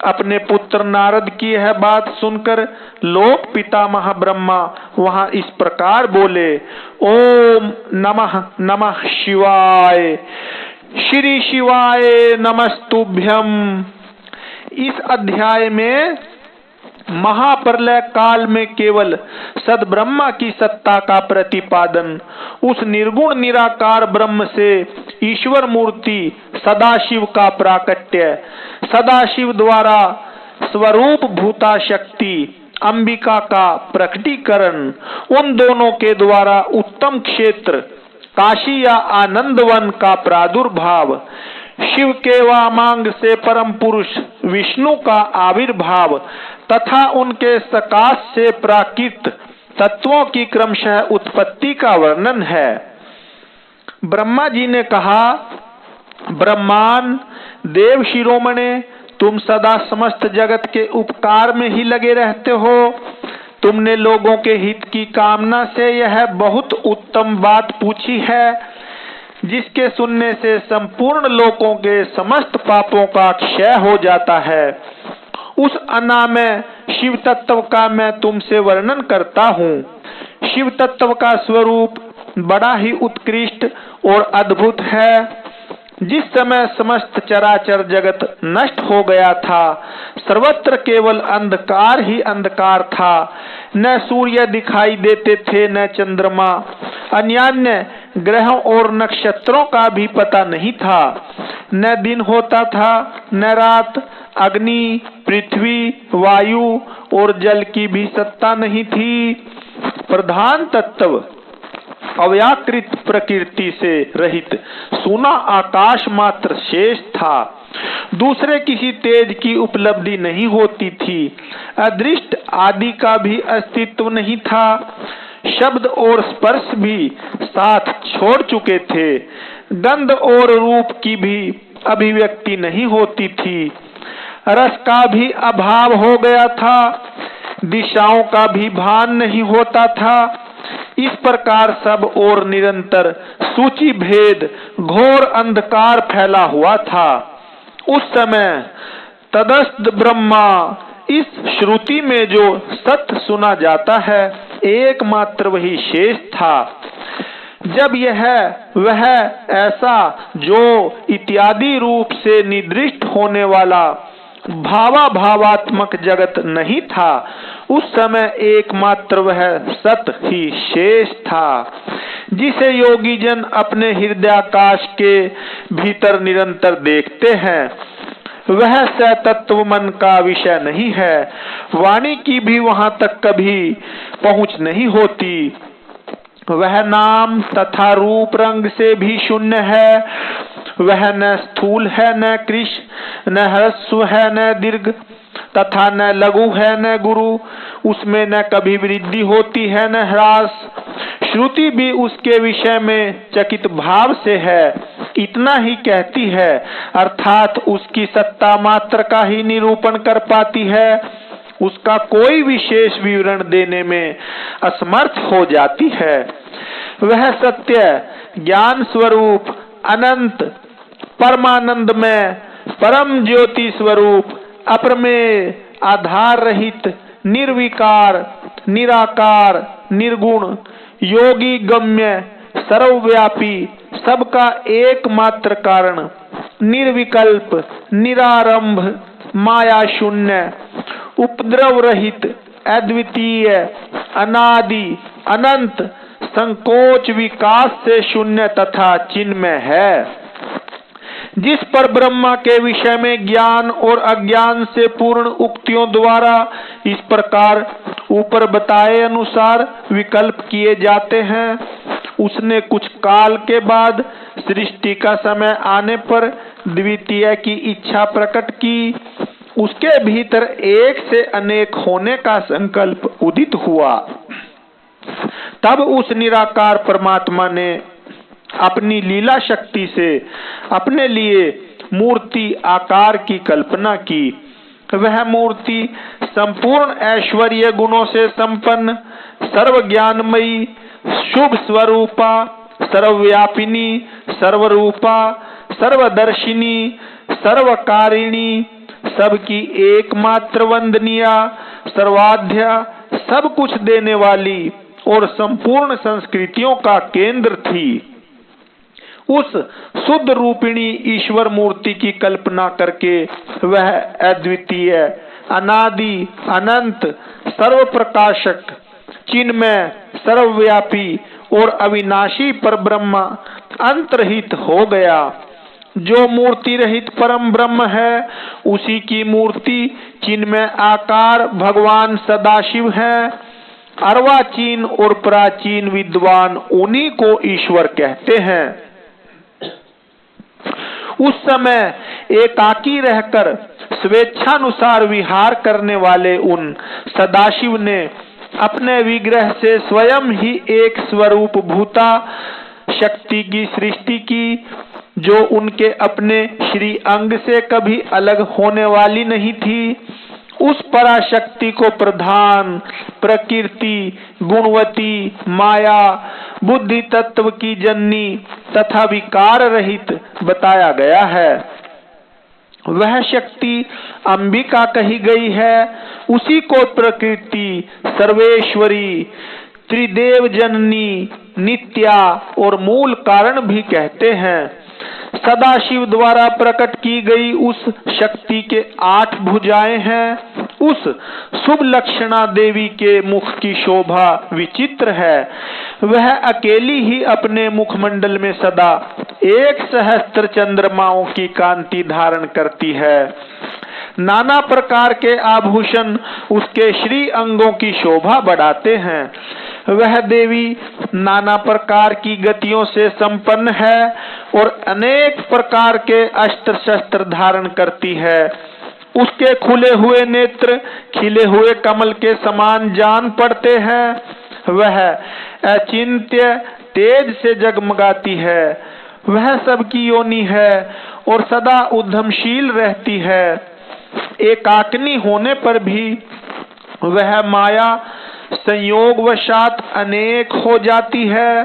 अपने पुत्र नारद की यह बात सुनकर लोक पितामह ब्रह्मा वहां इस प्रकार बोले, ओम नमः नमः शिवाय, श्री शिवाय नमस्तुभ्यम। इस अध्याय में महाप्रलय काल में केवल सद्ब्रह्मा की सत्ता का प्रतिपादन, उस निर्गुण निराकार ब्रह्म से ईश्वर मूर्ति सदाशिव का प्राकट्य, सदाशिव द्वारा स्वरूप भूता शक्ति अंबिका का प्रकटीकरण, उन दोनों के द्वारा उत्तम क्षेत्र काशी या आनंदवन का प्रादुर्भाव, शिव के वामांग से परम पुरुष विष्णु का आविर्भाव तथा उनके सकाश से प्राकृत तत्वों की क्रमशः उत्पत्ति का वर्णन है। ब्रह्मा जी ने कहा, ब्रह्मांड देव शिरोमणे, तुम सदा समस्त जगत के उपकार में ही लगे रहते हो। तुमने लोगों के हित की कामना से यह बहुत उत्तम बात पूछी है, जिसके सुनने से संपूर्ण लोकों के समस्त पापों का क्षय हो जाता है। उस अनामय शिव तत्व का मैं तुमसे वर्णन करता हूँ। शिव तत्व का स्वरूप बड़ा ही उत्कृष्ट और अद्भुत है। जिस समय समस्त चराचर जगत नष्ट हो गया था, सर्वत्र केवल अंधकार ही अंधकार था। न सूर्य दिखाई देते थे, न चंद्रमा, अन्यान्य ग्रहों और नक्षत्रों का भी पता नहीं था। न दिन होता था, न रात। अग्नि, पृथ्वी, वायु और जल की भी सत्ता नहीं थी। प्रधान तत्व अव्याकृत प्रकृति से रहित सूना आकाश मात्र शेष था। दूसरे किसी तेज की उपलब्धि नहीं होती थी। अदृष्ट आदि का भी अस्तित्व नहीं था। शब्द और स्पर्श भी साथ छोड़ चुके थे। गंध और रूप की भी अभिव्यक्ति नहीं होती थी। रस का भी अभाव हो गया था। दिशाओं का भी भान नहीं होता था। इस प्रकार सब और निरंतर सूची भेद घोर अंधकार फैला हुआ था। उस समय तदस्त ब्रह्मा, इस श्रुति में जो सत्य सुना जाता है, एकमात्र वही शेष था। जब यह वह ऐसा जो इत्यादि रूप से निर्दिष्ट होने वाला भावात्मक जगत नहीं था, उस समय एकमात्र वह सत्य ही शेष था, जिसे योगी जन अपने हृदयाकाश के भीतर निरंतर देखते हैं। वह सतत्व मन का विषय नहीं है। वाणी की भी वहां तक कभी पहुंच नहीं होती। वह नाम तथा रूप रंग से भी शून्य है। वह न स्थूल है, न कृष्ण, न ह्रस्व है, न दीर्घ तथा न लघु है, न गुरु। उसमें न कभी वृद्धि होती है, न ह्रास। श्रुति भी उसके विषय में चकित भाव से है, इतना ही कहती है, अर्थात उसकी सत्ता मात्र का ही निरूपण कर पाती है। उसका कोई विशेष विवरण देने में असमर्थ हो जाती है। वह सत्य, ज्ञान स्वरूप, अनंत, परमानंद में, परम ज्योति स्वरूप, अप्रमेय, आधार रहित, निर्विकार, निराकार, निर्गुण, योगी गम्य, सर्वव्यापी, सबका एकमात्र कारण, निर्विकल्प, निरारंभ, माया शून्य, उपद्रव रहित, अद्वितीय, अनादि, अनंत, संकोच विकास से शून्य तथा चिन्मय है। जिस पर ब्रह्मा के विषय में ज्ञान और अज्ञान से पूर्ण उक्तियों द्वारा इस प्रकार ऊपर बताए अनुसार विकल्प किए जाते हैं, उसने कुछ काल के बाद सृष्टि का समय आने पर द्वितीय की इच्छा प्रकट की। उसके भीतर एक से अनेक होने का संकल्प उदित हुआ। तब उस निराकार परमात्मा ने अपनी लीला शक्ति से अपने लिए मूर्ति आकार की कल्पना की। वह मूर्ति संपूर्ण ऐश्वर्य गुणों से संपन्न, सर्वज्ञानमयी, शुभ स्वरूपा, सर्वव्यापिनी, सर्वरूपा, सर्वदर्शिनी, सर्वकारिणी, सबकी एकमात्र वंदनीया, सर्वाध्या, सब कुछ देने वाली और संपूर्ण संस्कृतियों का केंद्र थी। उस शुद्ध रूपिणी ईश्वर मूर्ति की कल्पना करके वह अद्वितीय, अनादि, अनंत, सर्व प्रकाशक, चिन्मय, सर्वव्यापी और अविनाशी परब्रह्म अंतर्हित हो गया। जो मूर्ति रहित परम ब्रह्म है, उसी की मूर्ति चिन्मय आकार भगवान सदाशिव है। अर्वाचीन और प्राचीन विद्वान उन्हीं को ईश्वर कहते हैं। उस समय एकाकी रहकर स्वेच्छानुसार विहार करने वाले उन सदाशिव ने अपने विग्रह से स्वयं ही एक स्वरूप भूता शक्ति की सृष्टि की, जो उनके अपने श्री अंग से कभी अलग होने वाली नहीं थी। उस पराशक्ति को प्रधान, प्रकृति, गुणवती, माया, बुद्धि तत्व की जननी तथा विकार रहित बताया गया है। वह शक्ति अंबिका कही गई है। उसी को प्रकृति, सर्वेश्वरी, त्रिदेव जननी, नित्या और मूल कारण भी कहते हैं। सदाशिव द्वारा प्रकट की गई उस शक्ति के 8 भुजाएं हैं। उस शुभ लक्षणा देवी के मुख की शोभा विचित्र है। वह अकेली ही अपने मुखमंडल में सदा 1 सहस्त्र चंद्रमाओं की कांति धारण करती है। नाना प्रकार के आभूषण उसके श्री अंगों की शोभा बढ़ाते हैं। वह देवी नाना प्रकार की गतियों से संपन्न है और अनेक प्रकार के अस्त्र शस्त्र धारण करती है। उसके खुले हुए नेत्र खिले हुए कमल के समान जान पड़ते हैं। वह अचिंत्य तेज से जगमगाती है। वह सबकी योनि है और सदा उद्यमशील रहती है। एकाकिनी होने पर भी वह माया संयोग वशात अनेक हो जाती है।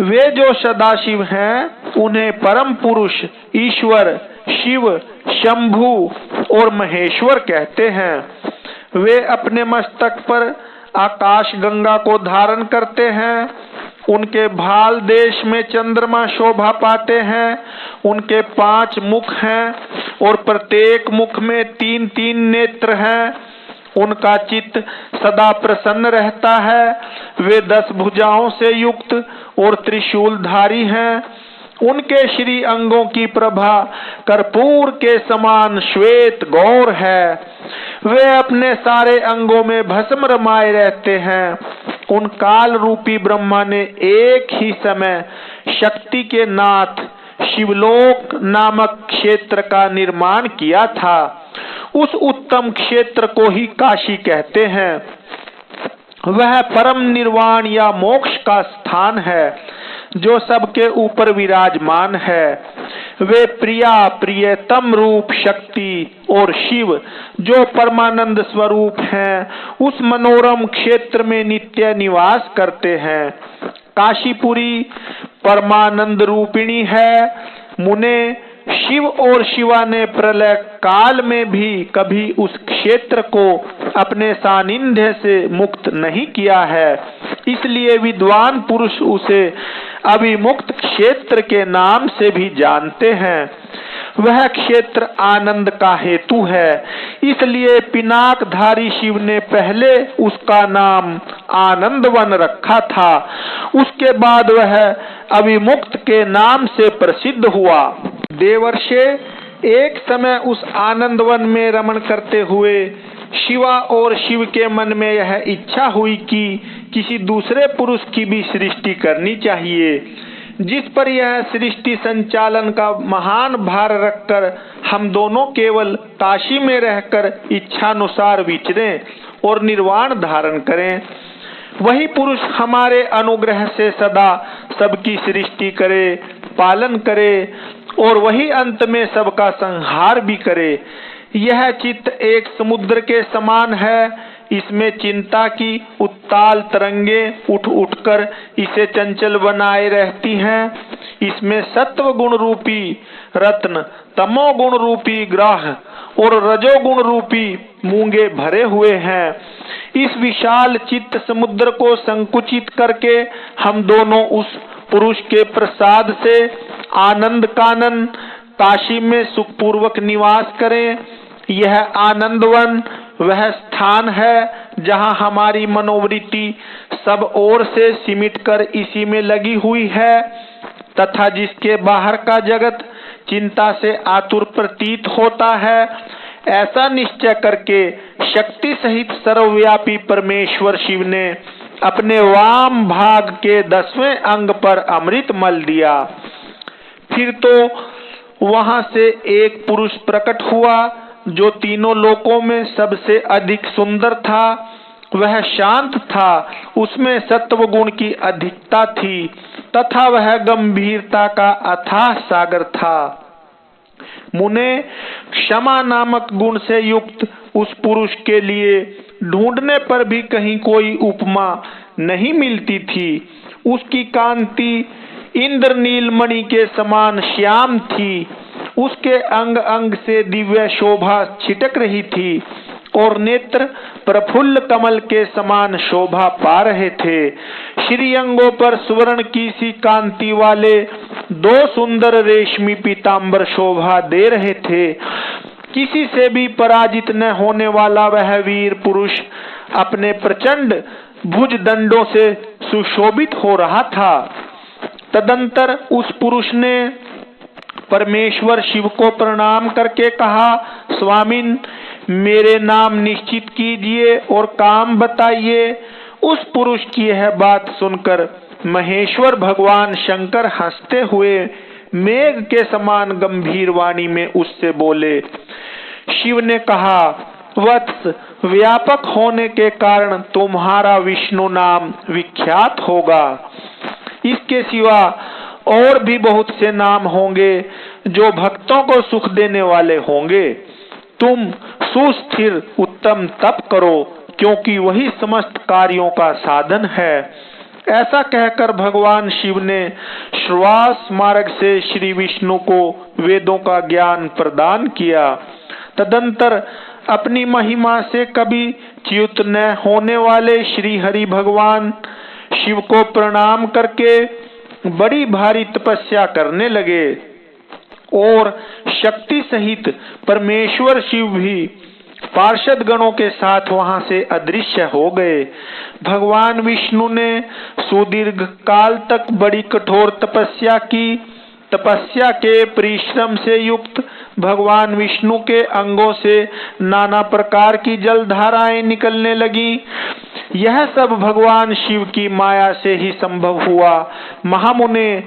वे जो सदाशिव हैं उन्हें परम पुरुष ईश्वर शिव शंभु और महेश्वर कहते हैं। वे अपने मस्तक पर आकाश गंगा को धारण करते हैं। उनके भाल देश में चंद्रमा शोभा पाते हैं। उनके 5 मुख हैं और प्रत्येक मुख में 3-3 नेत्र हैं। उनका चित्त सदा प्रसन्न रहता है। वे 10 भुजाओं से युक्त और त्रिशूलधारी हैं। उनके श्री अंगों की प्रभा कर्पूर के समान श्वेत गौर है। वे अपने सारे अंगों में भस्म रमाए रहते हैं। उन काल रूपी ब्रह्मा ने एक ही समय शक्ति के नाथ शिवलोक नामक क्षेत्र का निर्माण किया था। उस उत्तम क्षेत्र को ही काशी कहते हैं। वह परम निर्वाण या मोक्ष का स्थान है जो सबके ऊपर विराजमान है। वे प्रिया प्रियतम रूप शक्ति और शिव जो परमानंद स्वरूप हैं उस मनोरम क्षेत्र में नित्य निवास करते हैं। काशीपुरी परमानंद रूपिणी है। मुने शिव और शिवा ने प्रलय काल में भी कभी उस क्षेत्र को अपने सानिध्य से मुक्त नहीं किया है। इसलिए विद्वान पुरुष उसे अभिमुक्त क्षेत्र के नाम से भी जानते हैं। वह क्षेत्र आनंद का हेतु है। इसलिए पिनाकधारी शिव ने पहले उसका नाम आनंदवन रखा था। उसके बाद वह अभिमुक्त के नाम से प्रसिद्ध हुआ। देवर्षे एक समय उस आनंदवन में रमण करते हुए शिवा और शिव के मन में यह इच्छा हुई कि किसी दूसरे पुरुष की भी सृष्टि करनी चाहिए, जिस पर यह सृष्टि संचालन का महान भार रखकर हम दोनों केवल काशी में रहकर इच्छानुसार विचरें और निर्वाण धारण करें। वही पुरुष हमारे अनुग्रह से सदा सबकी सृष्टि करे, पालन करे और वही अंत में सबका संहार भी करे। यह चित्त एक समुद्र के समान है। इसमें चिंता की उत्ताल तरंगे उठ उठकर इसे चंचल बनाए रहती हैं। इसमें सत्व गुण रूपी रत्न, तमोगुण रूपी ग्रह और रजोगुण रूपी मूंगे भरे हुए हैं। इस विशाल चित्त समुद्र को संकुचित करके हम दोनों उस पुरुष के प्रसाद से आनंद कानन काशी में सुखपूर्वक निवास करें। यह आनंदवन वह स्थान है जहां हमारी मनोवृत्ति सब ओर से सिमटकर इसी में लगी हुई है तथा जिसके बाहर का जगत चिंता से आतुर प्रतीत होता है। ऐसा निश्चय करके शक्ति सहित सर्वव्यापी परमेश्वर शिव ने अपने वाम भाग के 10वें अंग पर अमृत मल दिया। फिर तो वहां से एक पुरुष प्रकट हुआ जो तीनों लोकों में सबसे अधिक सुंदर था। वह शांत था, उसमें सत्व गुण की अधिकता थी तथा वह गंभीरता का अथाह सागर था। मुने क्षमा नामक गुण से युक्त उस पुरुष के लिए ढूंढने पर भी कहीं कोई उपमा नहीं मिलती थी। उसकी कांति इंद्रनील मणि के समान श्याम थी। उसके अंग अंग से दिव्य शोभा छिटक रही थी और नेत्र प्रफुल्ल कमल के समान शोभा पा रहे थे। श्री अंगों पर स्वर्ण की सी कांति वाले दो सुंदर रेशमी पीतांबर शोभा दे रहे थे। किसी से भी पराजित न होने वाला वह वीर पुरुष अपने प्रचंड भुज दंडों से सुशोभित हो रहा था। तदंतर उस पुरुष ने परमेश्वर शिव को प्रणाम करके कहा, स्वामिन, मेरे नाम निश्चित कीजिए और काम बताइए। उस पुरुष की यह बात सुनकर महेश्वर भगवान शंकर हंसते हुए मेघ के समान गंभीर वाणी में उससे बोले। शिव ने कहा, वत्स, व्यापक होने के कारण तुम्हारा विष्णु नाम विख्यात होगा। इसके सिवा और भी बहुत से नाम होंगे जो भक्तों को सुख देने वाले होंगे। तुम सुस्थिर उत्तम तप करो, क्योंकि वही समस्त कार्यों का साधन है। ऐसा कहकर भगवान शिव ने श्वास मार्ग से श्री विष्णु को वेदों का ज्ञान प्रदान किया। तदंतर अपनी महिमा से कभी च्युत न होने वाले श्री हरि भगवान शिव को प्रणाम करके बड़ी भारी तपस्या करने लगे और शक्ति सहित परमेश्वर शिव भी पार्षद गणों के साथ वहां से अदृश्य हो गए। भगवान विष्णु ने सुदीर्घ काल तक बड़ी कठोर तपस्या की। तपस्या के परिश्रम से युक्त भगवान विष्णु के अंगों से नाना प्रकार की जलधाराएं निकलने लगी। यह सब भगवान शिव की माया से ही संभव हुआ। महामुने,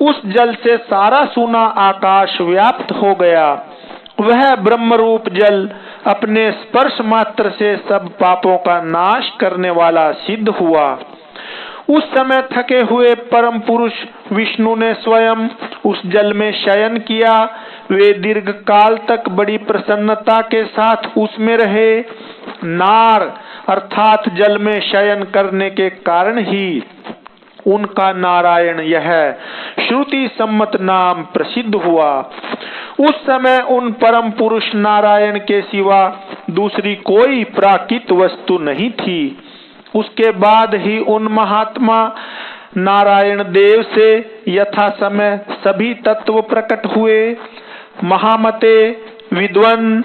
उस जल से सारा सूना आकाश व्याप्त हो गया। वह ब्रह्म रूप जल अपने स्पर्श मात्र से सब पापों का नाश करने वाला सिद्ध हुआ। उस समय थके हुए परम पुरुष विष्णु ने स्वयं उस जल में शयन किया। वे दीर्घ काल तक बड़ी प्रसन्नता के साथ उसमें रहे। नार अर्थात जल में शयन करने के कारण ही उनका नारायण यह श्रुति सम्मत नाम प्रसिद्ध हुआ। उस समय उन परम पुरुष नारायण के सिवा दूसरी कोई प्राकृत वस्तु नहीं थी। उसके बाद ही उन महात्मा नारायण देव से यथा समय सभी तत्व प्रकट हुए। महामते विद्वन,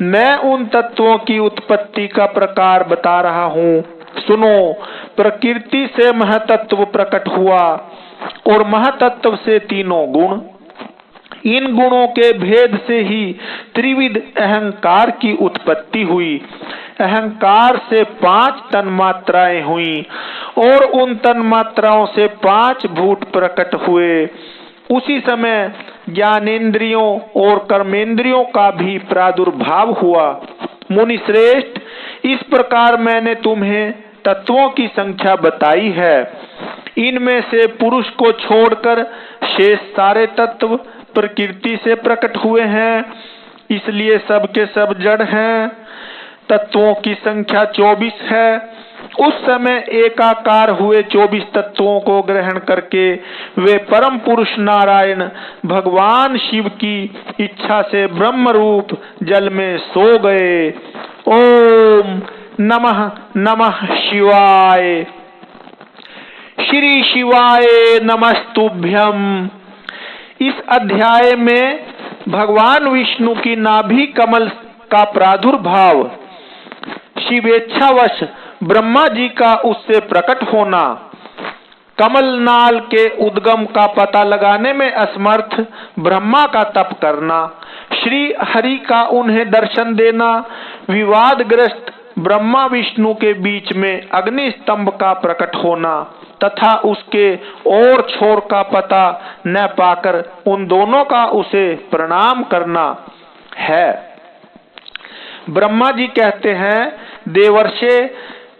मैं उन तत्वों की उत्पत्ति का प्रकार बता रहा हूँ। सुनो, प्रकृति से महतत्व प्रकट हुआ और महतत्व से तीनों गुण। इन गुणों के भेद से ही त्रिविध अहंकार की उत्पत्ति हुई। अहंकार से 5 तन्मात्राएं हुई और उन तन्मात्राओं से 5 भूत प्रकट हुए। उसी समय ज्ञानेन्द्रियों और कर्मेंद्रियों का भी प्रादुर्भाव हुआ। मुनि श्रेष्ठ, इस प्रकार मैंने तुम्हें तत्वों की संख्या बताई है। इनमें से पुरुष को छोड़कर शेष सारे तत्व प्रकृति से प्रकट हुए हैं, इसलिए सब के सब जड़ हैं। तत्वों की संख्या 24 है। उस समय एकाकार हुए 24 तत्वों को ग्रहण करके वे परम पुरुष नारायण भगवान शिव की इच्छा से ब्रह्म रूप जल में सो गए। ओम नमः नमः शिवाय। श्री शिवाय नमस्तुभ्यम। इस अध्याय में भगवान विष्णु की नाभि कमल का प्रादुर्भाव, शिवेच्छावश ब्रह्मा जी का उससे प्रकट होना, कमल नाल के उद्गम का पता लगाने में असमर्थ ब्रह्मा का तप करना, श्री हरि का उन्हें दर्शन देना, विवादग्रस्त ब्रह्मा विष्णु के बीच में अग्नि स्तंभ का प्रकट होना तथा उसके और छोर का पता न पाकर उन दोनों का उसे प्रणाम करना है। ब्रह्मा जी कहते हैं, देवर्षे,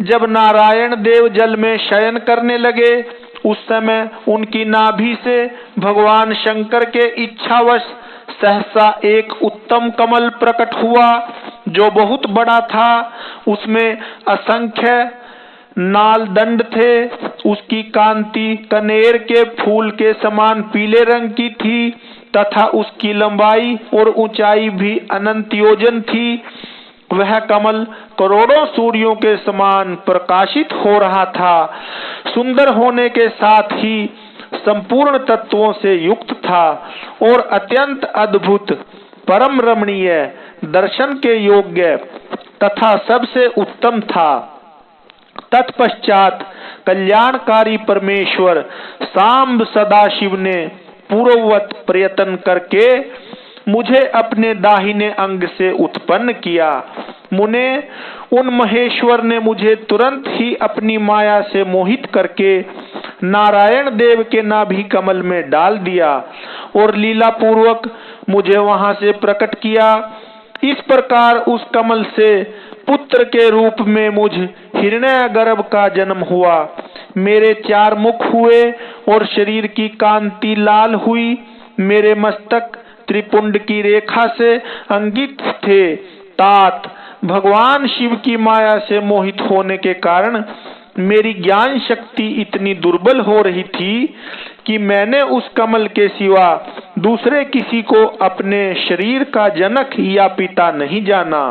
जब नारायण देव जल में शयन करने लगे उस समय उनकी नाभि से भगवान शंकर के इच्छावश सहसा एक उत्तम कमल प्रकट हुआ जो बहुत बड़ा था। उसमें असंख्य नाल दंड थे। उसकी कांति कनेर के फूल के समान पीले रंग की थी तथा उसकी लंबाई और ऊंचाई भी अनंत योजन थी। वह कमल करोड़ों सूर्यों के समान प्रकाशित हो रहा था। सुंदर होने के साथ ही संपूर्ण तत्वों से युक्त था और अत्यंत अद्भुत, परम रमणीय, दर्शन के योग्य तथा सबसे उत्तम था। तत्पश्चात कल्याणकारी परमेश्वर सांब सदाशिव ने पूर्ववत प्रयत्न करके मुझे अपने दाहिने अंग से उत्पन्न किया। मुने, उन महेश्वर ने मुझे तुरंत ही अपनी माया से मोहित करके नारायण देव के नाभि कमल में डाल दिया और लीला पूर्वक मुझे वहां से प्रकट किया। इस प्रकार उस कमल से पुत्र के रूप में मुझ हिरण्यगर्भ का जन्म हुआ। मेरे 4 मुख हुए और शरीर की कांति लाल हुई। मेरे मस्तक त्रिपुंड की रेखा से अंकित थे। तात भगवान शिव की माया से मोहित होने के कारण मेरी ज्ञान शक्ति इतनी दुर्बल हो रही थी कि मैंने उस कमल के सिवा दूसरे किसी को अपने शरीर का जनक या पिता नहीं जाना।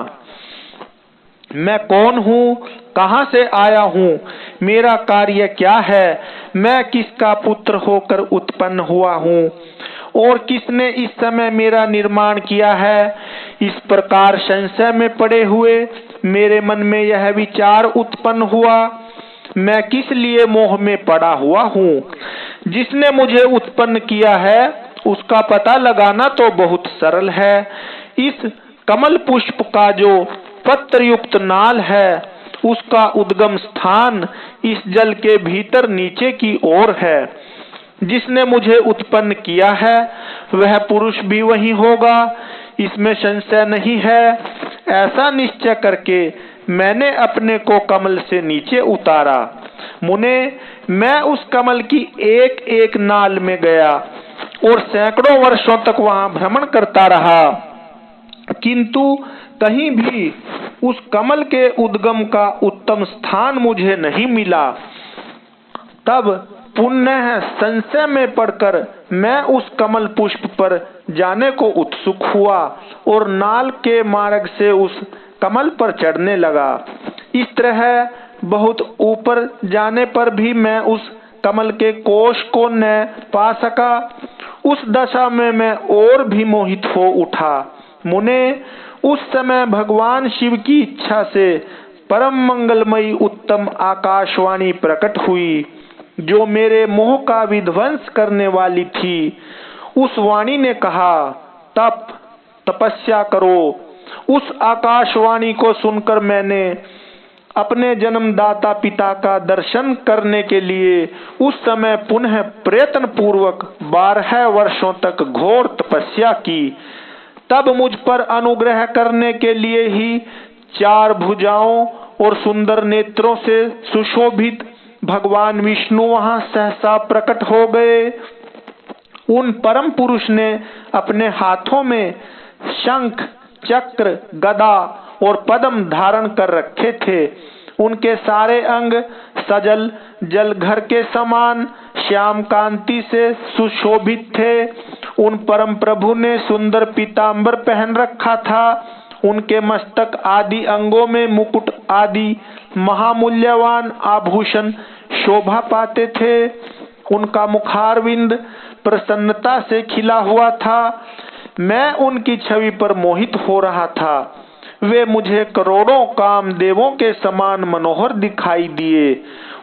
मैं कौन हूँ, कहाँ से आया हूँ, मेरा कार्य क्या है, मैं किसका पुत्र होकर उत्पन्न हुआ हूँ और किसने इस समय मेरा निर्माण किया है। इस प्रकार संशय में पड़े हुए मेरे मन में यह विचार उत्पन्न हुआ, मैं किस लिए मोह में पड़ा हुआ हूँ। जिसने मुझे उत्पन्न किया है उसका पता लगाना तो बहुत सरल है। इस कमल पुष्प का जो पत्र युक्त नाल है उसका उद्गम स्थान इस जल के भीतर नीचे की ओर है। जिसने मुझे उत्पन्न किया है वह पुरुष भी वही होगा, इसमें संशय नहीं है। ऐसा निश्चय करके मैंने अपने को कमल से नीचे उतारा। मुने, मैं उस कमल की एक एक नाल में गया और सैकड़ों वर्षों तक वहां भ्रमण करता रहा, किंतु कहीं भी उस कमल के उद्गम का उत्तम स्थान मुझे नहीं मिला। तब पुनः संशय में पड़कर मैं उस कमल पुष्प पर जाने को उत्सुक हुआ और नाल के मार्ग से उस कमल पर चढ़ने लगा। इस तरह बहुत ऊपर जाने पर भी मैं उस कमल के कोश को न पा सका। उस दशा में मैं और भी मोहित हो उठा। मुने, उस समय भगवान शिव की इच्छा से परम मंगलमयी उत्तम आकाशवाणी प्रकट हुई, जो मेरे मोह का विध्वंस करने वाली थी। उस वाणी ने कहा, तपस्या करो। उस आकाशवाणी को सुनकर मैंने अपने जन्मदाता पिता का दर्शन करने के लिए उस समय पुनः प्रयत्न पूर्वक 12 वर्षों तक घोर तपस्या की। तब मुझ पर अनुग्रह करने के लिए ही 4 भुजाओं और सुंदर नेत्रों से सुशोभित भगवान विष्णु वहां सहसा प्रकट हो गए। उन परम पुरुष ने अपने हाथों में शंख, चक्र, गदा और पद्म धारण कर रखे थे। उनके सारे अंग सजल जलघर के समान श्याम कांति से सुशोभित थे। उन परम प्रभु ने सुंदर पीतांबर पहन रखा था। उनके मस्तक आदि अंगों में मुकुट आदि महामूल्यवान आभूषण शोभा पाते थे। उनका मुखारविंद प्रसन्नता से खिला हुआ था। मैं उनकी छवि पर मोहित हो रहा था। वे मुझे करोड़ों कामदेवों के समान मनोहर दिखाई दिए।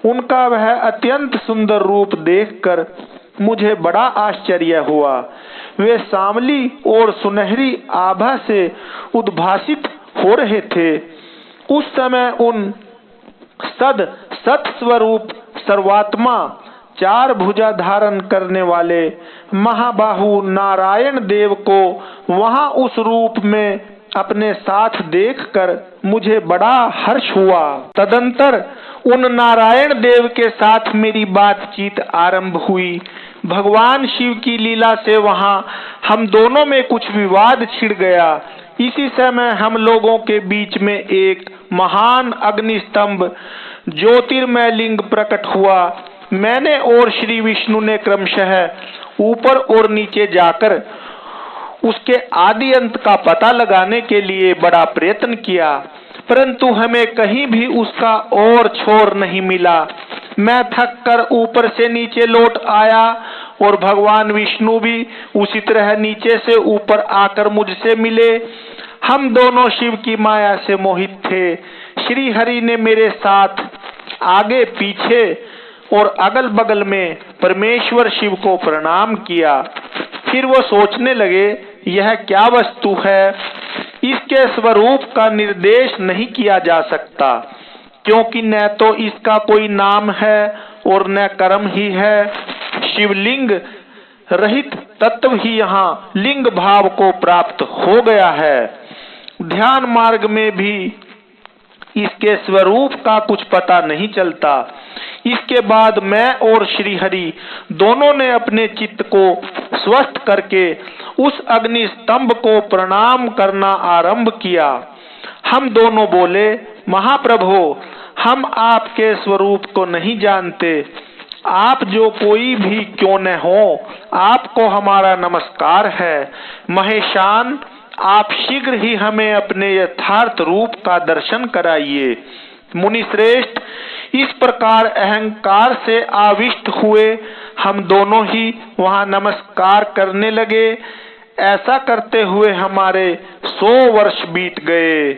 उनका वह अत्यंत सुंदर रूप देखकर मुझे बड़ा आश्चर्य हुआ। वे सांवली और सुनहरी आभा से उद्भासित हो रहे थे। उस समय उन सत स्वरूप सर्वात्मा 4 भुजा धारण करने वाले महाबाहु नारायण देव को वहां उस रूप में अपने साथ देखकर मुझे बड़ा हर्ष हुआ। तदंतर उन नारायण देव के साथ मेरी बातचीत आरंभ हुई। भगवान शिव की लीला से वहां हम दोनों में कुछ विवाद छिड़ गया। इसी समय हम लोगों के बीच में एक महान अग्निस्तंभ ज्योतिर्मय लिंग प्रकट हुआ। मैंने और श्री विष्णु ने क्रमशः ऊपर और नीचे जाकर उसके आदि अंत का पता लगाने के लिए बड़ा प्रयत्न किया, परंतु हमें कहीं भी उसका और छोर नहीं मिला। मैं थक कर ऊपर से नीचे लौट आया और भगवान विष्णु भी उसी तरह नीचे से ऊपर आकर मुझसे मिले। हम दोनों शिव की माया से मोहित थे। श्री हरि ने मेरे साथ आगे पीछे और अगल बगल में परमेश्वर शिव को प्रणाम किया। फिर वो सोचने लगे, यह क्या वस्तु है, इसके स्वरूप का निर्देश नहीं किया जा सकता, क्योंकि न तो इसका कोई नाम है और न कर्म ही है। शिवलिंग रहित तत्व ही यहाँ लिंग भाव को प्राप्त हो गया है। ध्यान मार्ग में भी इसके स्वरूप का कुछ पता नहीं चलता। इसके बाद मैं और श्री हरि दोनों ने अपने चित्त को स्वस्थ करके उस अग्नि स्तंभ को प्रणाम करना आरंभ किया। हम दोनों बोले, महाप्रभु, हम आपके स्वरूप को नहीं जानते। आप जो कोई भी क्यों न हो, आपको हमारा नमस्कार है। महेशान, आप शीघ्र ही हमें अपने यथार्थ रूप का दर्शन कराइए। मुनि श्रेष्ठ, इस प्रकार अहंकार से आविष्ट हुए हम दोनों ही वहां नमस्कार करने लगे। ऐसा करते हुए हमारे 100 वर्ष बीत गए।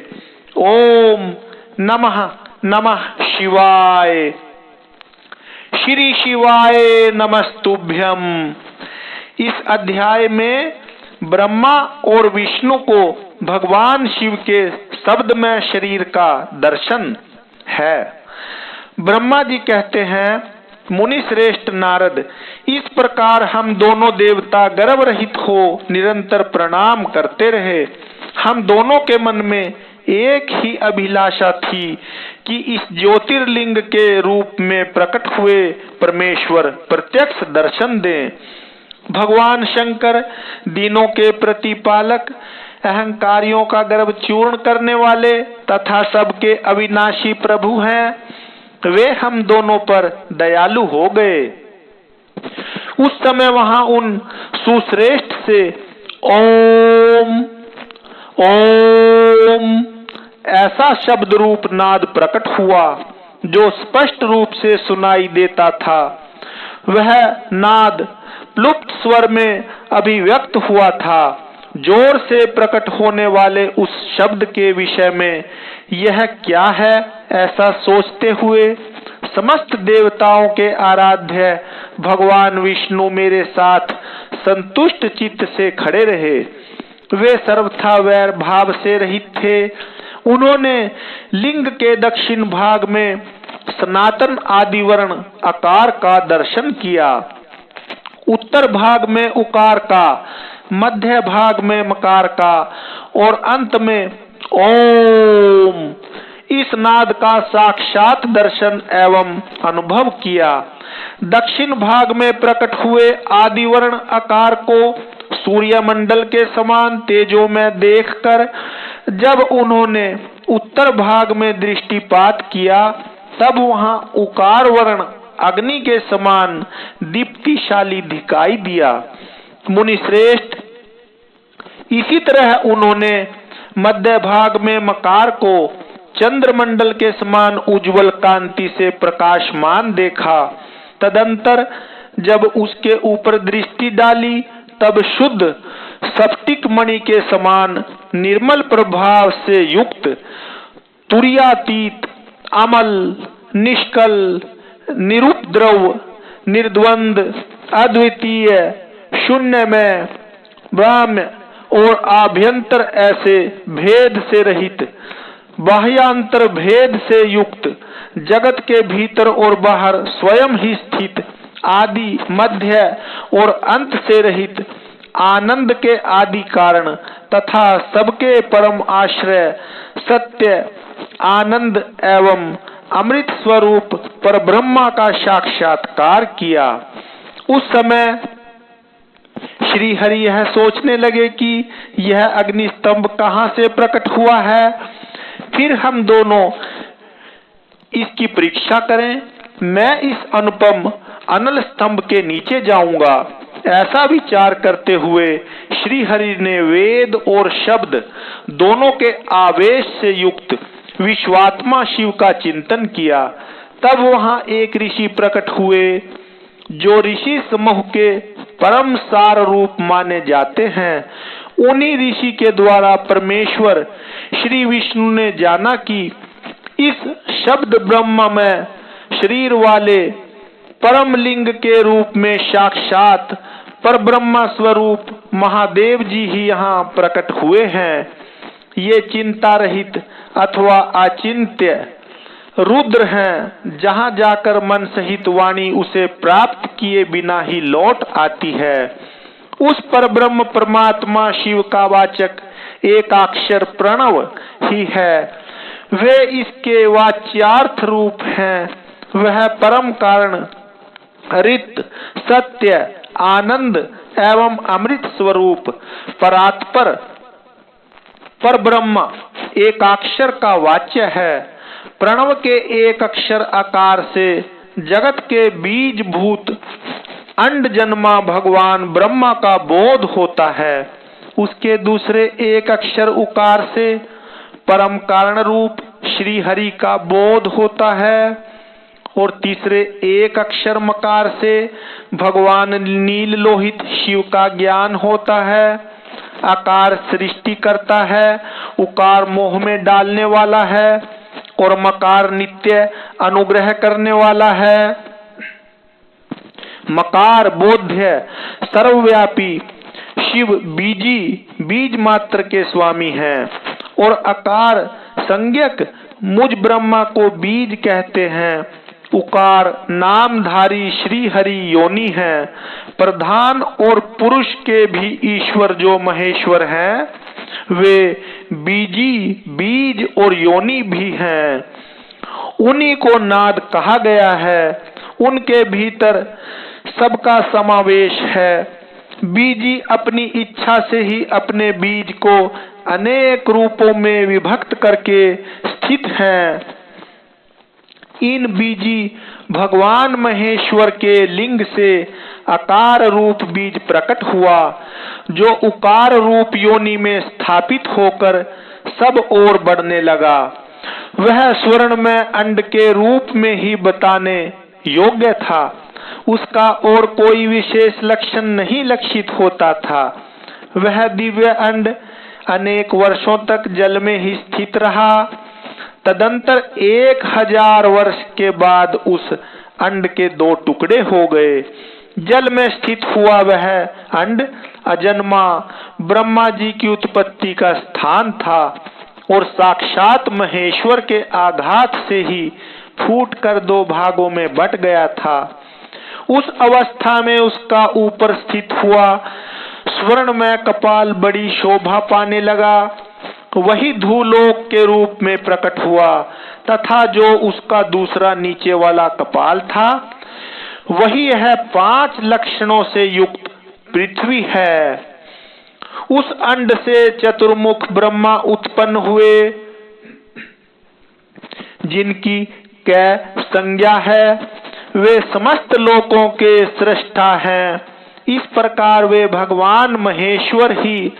ओम नमः नमः शिवाय। श्री शिवाय नमस्तुभ्यम। इस अध्याय में ब्रह्मा और विष्णु को भगवान शिव के शब्दमय शरीर का दर्शन है। ब्रह्मा जी कहते हैं, मुनि श्रेष्ठ नारद, इस प्रकार हम दोनों देवता गर्व रहित हो निरंतर प्रणाम करते रहे। हम दोनों के मन में एक ही अभिलाषा थी कि इस ज्योतिर्लिंग के रूप में प्रकट हुए परमेश्वर प्रत्यक्ष दर्शन दें। भगवान शंकर दीनों के प्रतिपालक, अहंकारियों का गर्व चूर्ण करने वाले तथा सबके अविनाशी प्रभु हैं। वे हम दोनों पर दयालु हो गए। उस समय वहां उन सुश्रेष्ठ से ओम ओम ऐसा शब्द रूप नाद प्रकट हुआ जो स्पष्ट रूप से सुनाई देता था। वह नाद प्लुप्त स्वर में अभिव्यक्त हुआ था। जोर से प्रकट होने वाले उस शब्द के विषय में यह क्या है, ऐसा सोचते हुए समस्त देवताओं के आराध्य भगवान विष्णु मेरे साथ संतुष्ट चित्त से खड़े रहे। वे सर्वथा वैर भाव से रहित थे। उन्होंने लिंग के दक्षिण भाग में सनातन आदिवर्ण आकार का दर्शन किया, उत्तर भाग में उकार का, मध्य भाग में मकार का और अंत में ओम इस नाद का साक्षात दर्शन एवं अनुभव किया। दक्षिण भाग में प्रकट हुए आदिवर्ण आकार को सूर्य मंडल के समान तेजो में देखकर जब उन्होंने उत्तर भाग में दृष्टिपात किया, तब वहां उकार वर्ण अग्नि के समान दीप्तिशाली दिखाई दिया। मुनि श्रेष्ठ, इसी तरह उन्होंने मध्य भाग में मकार को चंद्रमंडल के समान उज्जवल कांति से प्रकाशमान देखा। तदंतर जब उसके ऊपर दृष्टि डाली, तब शुद्ध स्फटिक मणि के समान निर्मल प्रभाव से युक्त, तुर्यातीत, अमल, निष्कल, निरुपद्रव, निर्द्वंद, अद्वितीय, शून्य में ब्रह्म और आभ्यंतर ऐसे भेद से रहित, बाह्यांतर भेद से युक्त, जगत के भीतर और बाहर स्वयं ही स्थित, आदि मध्य और अंत से रहित, आनंद के आदि कारण तथा सबके परम आश्रय, सत्य, आनंद एवं अमृत स्वरूप पर ब्रह्मा का साक्षात्कार किया। उस समय श्री हरि यह सोचने लगे कि यह अग्नि स्तंभ कहाँ से प्रकट हुआ है। फिर हम दोनों इसकी परीक्षा करें। मैं इस अनुपम अनल स्तंभ के नीचे जाऊंगा। ऐसा विचार करते हुए श्री हरि ने वेद और शब्द दोनों के आवेश से युक्त विश्वात्मा शिव का चिंतन किया। तब वहां एक ऋषि प्रकट हुए। जो ऋषि समूह के परम सार रूप माने जाते हैं, उन्हीं ऋषि के द्वारा परमेश्वर श्री विष्णु ने जाना कि इस शब्द ब्रह्म में शरीर वाले परम लिंग के रूप में साक्षात पर ब्रह्म स्वरूप महादेव जी ही यहाँ प्रकट हुए हैं। ये चिंता रहित अथवा अचिंत्य रुद्र हैं, जहाँ जाकर मन सहित वाणी उसे प्राप्त किए बिना ही लौट आती है। उस पर ब्रह्म परमात्मा शिव का वाचक एकाक्षर प्रणव ही है। वे इसके वाच्यार्थ रूप हैं। वह परम कारण, रित, सत्य, आनंद एवं अमृत स्वरूप परात्पर पर ब्रह्म एकाक्षर का वाच्य है। प्रणव के एक अक्षर आकार से जगत के बीज भूत अंड जन्मा भगवान ब्रह्मा का बोध होता है। उसके दूसरे एक अक्षर उकार से परम कारण रूप श्री हरि का बोध होता है और तीसरे एक अक्षर मकार से भगवान नील लोहित शिव का ज्ञान होता है। आकार सृष्टि करता है, उकार मोह में डालने वाला है और मकार नित्य अनुग्रह करने वाला है। मकार बोध्य सर्वव्यापी शिव बीजी बीज मात्र के स्वामी हैं और आकार संज्ञक मुझ ब्रह्मा को बीज कहते हैं। उकार नामधारी श्री हरि योनि है। प्रधान और पुरुष के भी ईश्वर जो महेश्वर हैं, वे बीजी बीज और योनि भी हैं। उन्हीं को नाद कहा गया है। उनके भीतर सबका समावेश है। बीजी अपनी इच्छा से ही अपने बीज को अनेक रूपों में विभक्त करके स्थित हैं। इन बीजी भगवान महेश्वर के लिंग से आकार रूप बीज प्रकट हुआ, जो उकार रूप योनि में स्थापित होकर सब ओर बढ़ने लगा। वह स्वर्ण में अंड के रूप में ही बताने योग्य था। उसका और कोई विशेष लक्षण नहीं लक्षित होता था। वह दिव्य अंड अनेक वर्षों तक जल में ही स्थित रहा। तदंतर 1000 वर्ष के बाद उस अंड के 2 टुकड़े हो गए। जल में स्थित हुआ वह अंड अजन्मा ब्रह्मा जी की उत्पत्ति का स्थान था और साक्षात महेश्वर के आघात से ही फूटकर 2 भागों में बट गया था। उस अवस्था में उसका ऊपर स्थित हुआ स्वर्ण में कपाल बड़ी शोभा पाने लगा। वही धूलोक के रूप में प्रकट हुआ तथा जो उसका दूसरा नीचे वाला कपाल था, वही यह 5 लक्षणों से युक्त पृथ्वी है। उस अंड से चतुर्मुख ब्रह्मा उत्पन्न हुए, जिनकी कै संज्ञा है। वे समस्त लोकों के सृष्टा हैं। इस प्रकार वे भगवान महेश्वर ही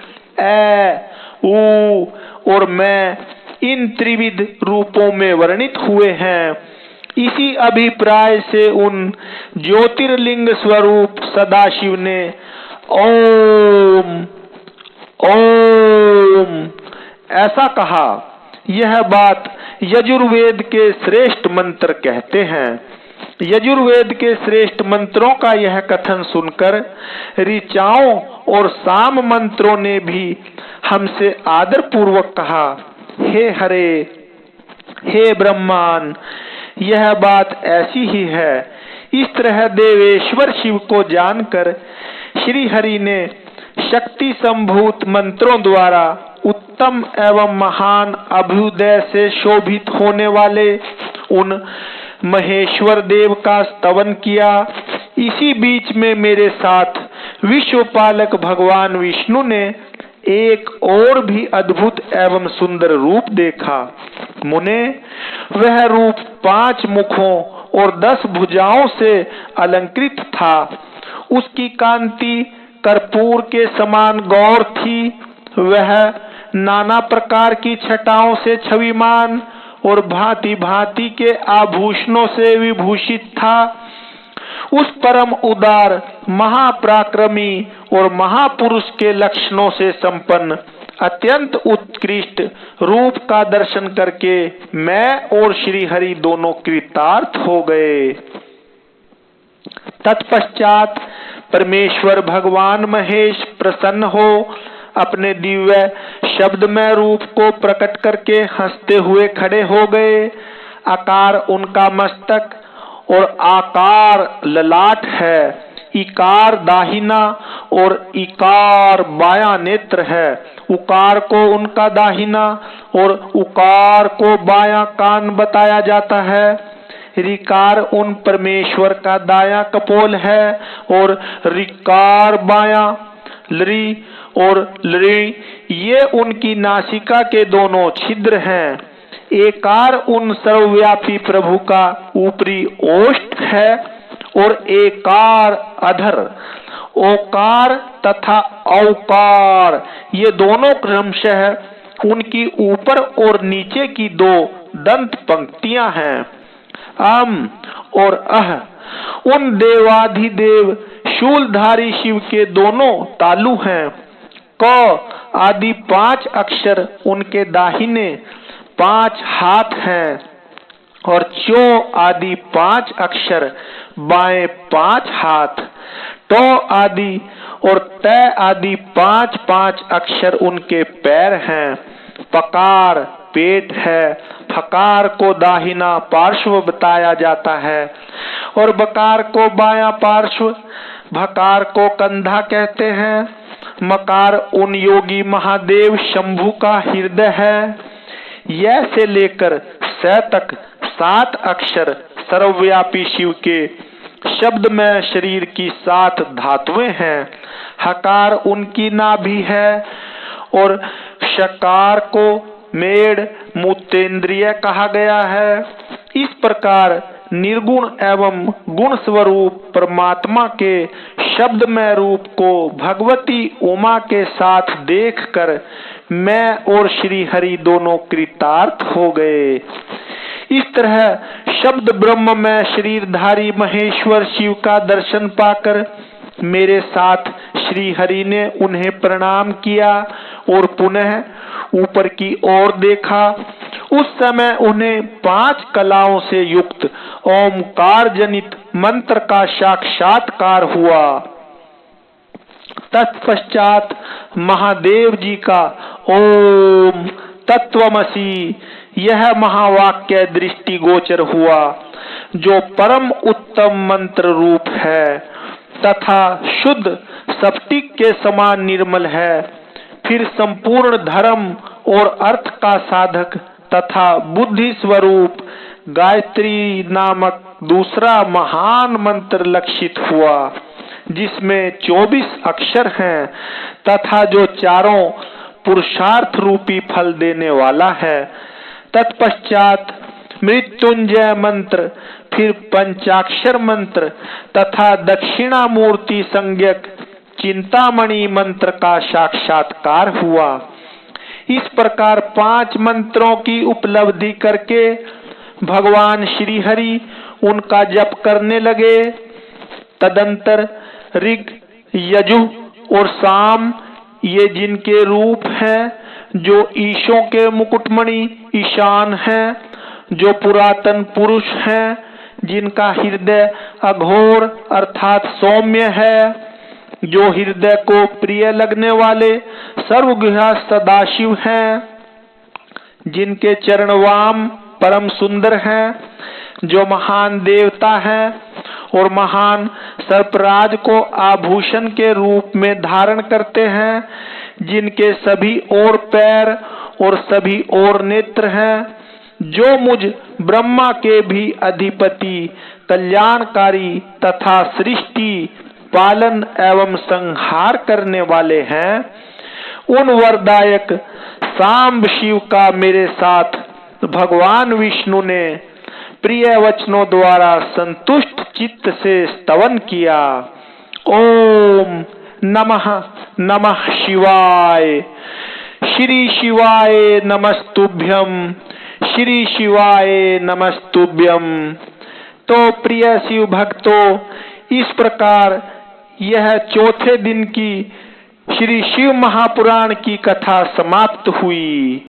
ऊ और मैं इन त्रिविध रूपों में वर्णित हुए हैं। इसी अभिप्राय से उन ज्योतिर्लिंग स्वरूप सदाशिव ने ओम ओम ऐसा कहा। यह बात यजुर्वेद के श्रेष्ठ मंत्र कहते हैं। यजुर्वेद के श्रेष्ठ मंत्रों का यह कथन सुनकर ऋचाओं और साम मंत्रों ने भी हमसे आदर पूर्वक कहा, हे हरे, हे ब्रह्मान, यह बात ऐसी ही है। इस तरह देवेश्वर शिव को जानकर श्री हरि ने शक्ति संभूत मंत्रों द्वारा उत्तम एवं महान अभ्युदय से शोभित होने वाले उन महेश्वर देव का स्तवन किया। इसी बीच में मेरे साथ विश्वपालक भगवान विष्णु ने एक और भी अद्भुत एवं सुंदर रूप देखा। मुने, वह रूप 5 मुखों और 10 भुजाओं से अलंकृत था। उसकी कांति कर्पूर के समान गौर थी। वह नाना प्रकार की छटाओं से छविमान और भांति भांति के आभूषणों से विभूषित था। उस परम उदार, महापराक्रमी और महापुरुष के लक्षणों से संपन्न अत्यंत उत्कृष्ट रूप का दर्शन करके मैं और श्री हरि दोनों कृतार्थ हो गए। तत्पश्चात परमेश्वर भगवान महेश प्रसन्न हो अपने दिव्य शब्दमय रूप को प्रकट करके हंसते हुए खड़े हो गए। आकार उनका मस्तक और आकार ललाट है। इकार दाहिना और इकार बायां नेत्र है। उकार को उनका दाहिना और उकार को बायां कान बताया जाता है। ऋकार उन परमेश्वर का दायां कपोल है और ऋकार बायां। लरी और लरी ये उनकी नासिका के दोनों छिद्र हैं। एकार उन सर्वव्यापी प्रभु का ऊपरी ओष्ठ है और एकार अधर। ओकार तथा औकार ये दोनों क्रमशः उनकी ऊपर और नीचे की दो दंत पंक्तियां हैं। अम और अह उन देवाधिदेव शूलधारी शिव के दोनों तालु हैं। क आदि 5 अक्षर उनके दाहिने 5 हाथ हैं और चो आदि 5 अक्षर बाएं 5 हाथ। टो आदि और तय आदि 5 अक्षर उनके पैर हैं। पकार पेट है। फकार को दाहिना पार्श्व बताया जाता है और बकार को बायां पार्श्व। भकार को कंधा कहते हैं। मकार उन योगी महादेव शंभु का हृदय है। यह से लेकर स तक 7 अक्षर सर्वव्यापी शिव के शब्दमय शरीर की 7 धातुएं हैं। हकार उनकी नाभि है और शकार को मेड़ मूत्रेंद्रिय कहा गया है। इस प्रकार निर्गुण एवं गुण स्वरूप परमात्मा के शब्दमय रूप को भगवती उमा के साथ देखकर मैं और श्री हरि दोनों कृतार्थ हो गए। इस तरह शब्द ब्रह्म में शरीरधारी महेश्वर शिव का दर्शन पाकर मेरे साथ श्री हरि ने उन्हें प्रणाम किया और पुनः ऊपर की ओर देखा। उस समय उन्हें 5 कलाओं से युक्त ओमकार जनित मंत्र का साक्षात्कार हुआ। तत्पश्चात महादेव जी का ओम तत्वमसि यह महावाक्य दृष्टि गोचर हुआ, जो परम उत्तम मंत्र रूप है तथा शुद्ध स्फटिक के समान निर्मल है। फिर संपूर्ण धर्म और अर्थ का साधक तथा बुद्धि स्वरूप गायत्री नामक दूसरा महान मंत्र लक्षित हुआ, जिसमें 24 अक्षर हैं तथा जो चारों पुरुषार्थ रूपी फल देने वाला है। तत्पश्चात मृत्युंजय मंत्र, फिर पंचाक्षर मंत्र तथा दक्षिणामूर्ति संज्ञक चिंतामणि मंत्र का साक्षात्कार हुआ। इस प्रकार 5 मंत्रों की उपलब्धि करके भगवान श्री हरि उनका जप करने लगे। तदंतर ऋग, यजुः और साम ये जिनके रूप हैं, जो ईशों के मुकुटमणि ईशान हैं, जो पुरातन पुरुष हैं, जिनका हृदय अघोर अर्थात सौम्य है, जो हृदय को प्रिय लगने वाले सर्वगुह्य सदाशिव हैं, जिनके चरणवाम परम सुंदर हैं, जो महान देवता हैं और महान सर्पराज को आभूषण के रूप में धारण करते हैं, जिनके सभी ओर पैर और सभी ओर नेत्र हैं, जो मुझ ब्रह्मा के भी अधिपति कल्याणकारी तथा सृष्टि पालन एवं संहार करने वाले हैं, उन वरदायक सांब शिव का मेरे साथ भगवान विष्णु ने प्रिय वचनों द्वारा संतुष्ट चित्त से स्तवन किया। ओम नमः नमः शिवाय। श्री शिवाय नमस्तुभ्यं, श्री शिवाय नमस्तुभ्यं। तो प्रिय शिव भक्तों, इस प्रकार यह चौथे दिन की श्री शिव महापुराण की कथा समाप्त हुई।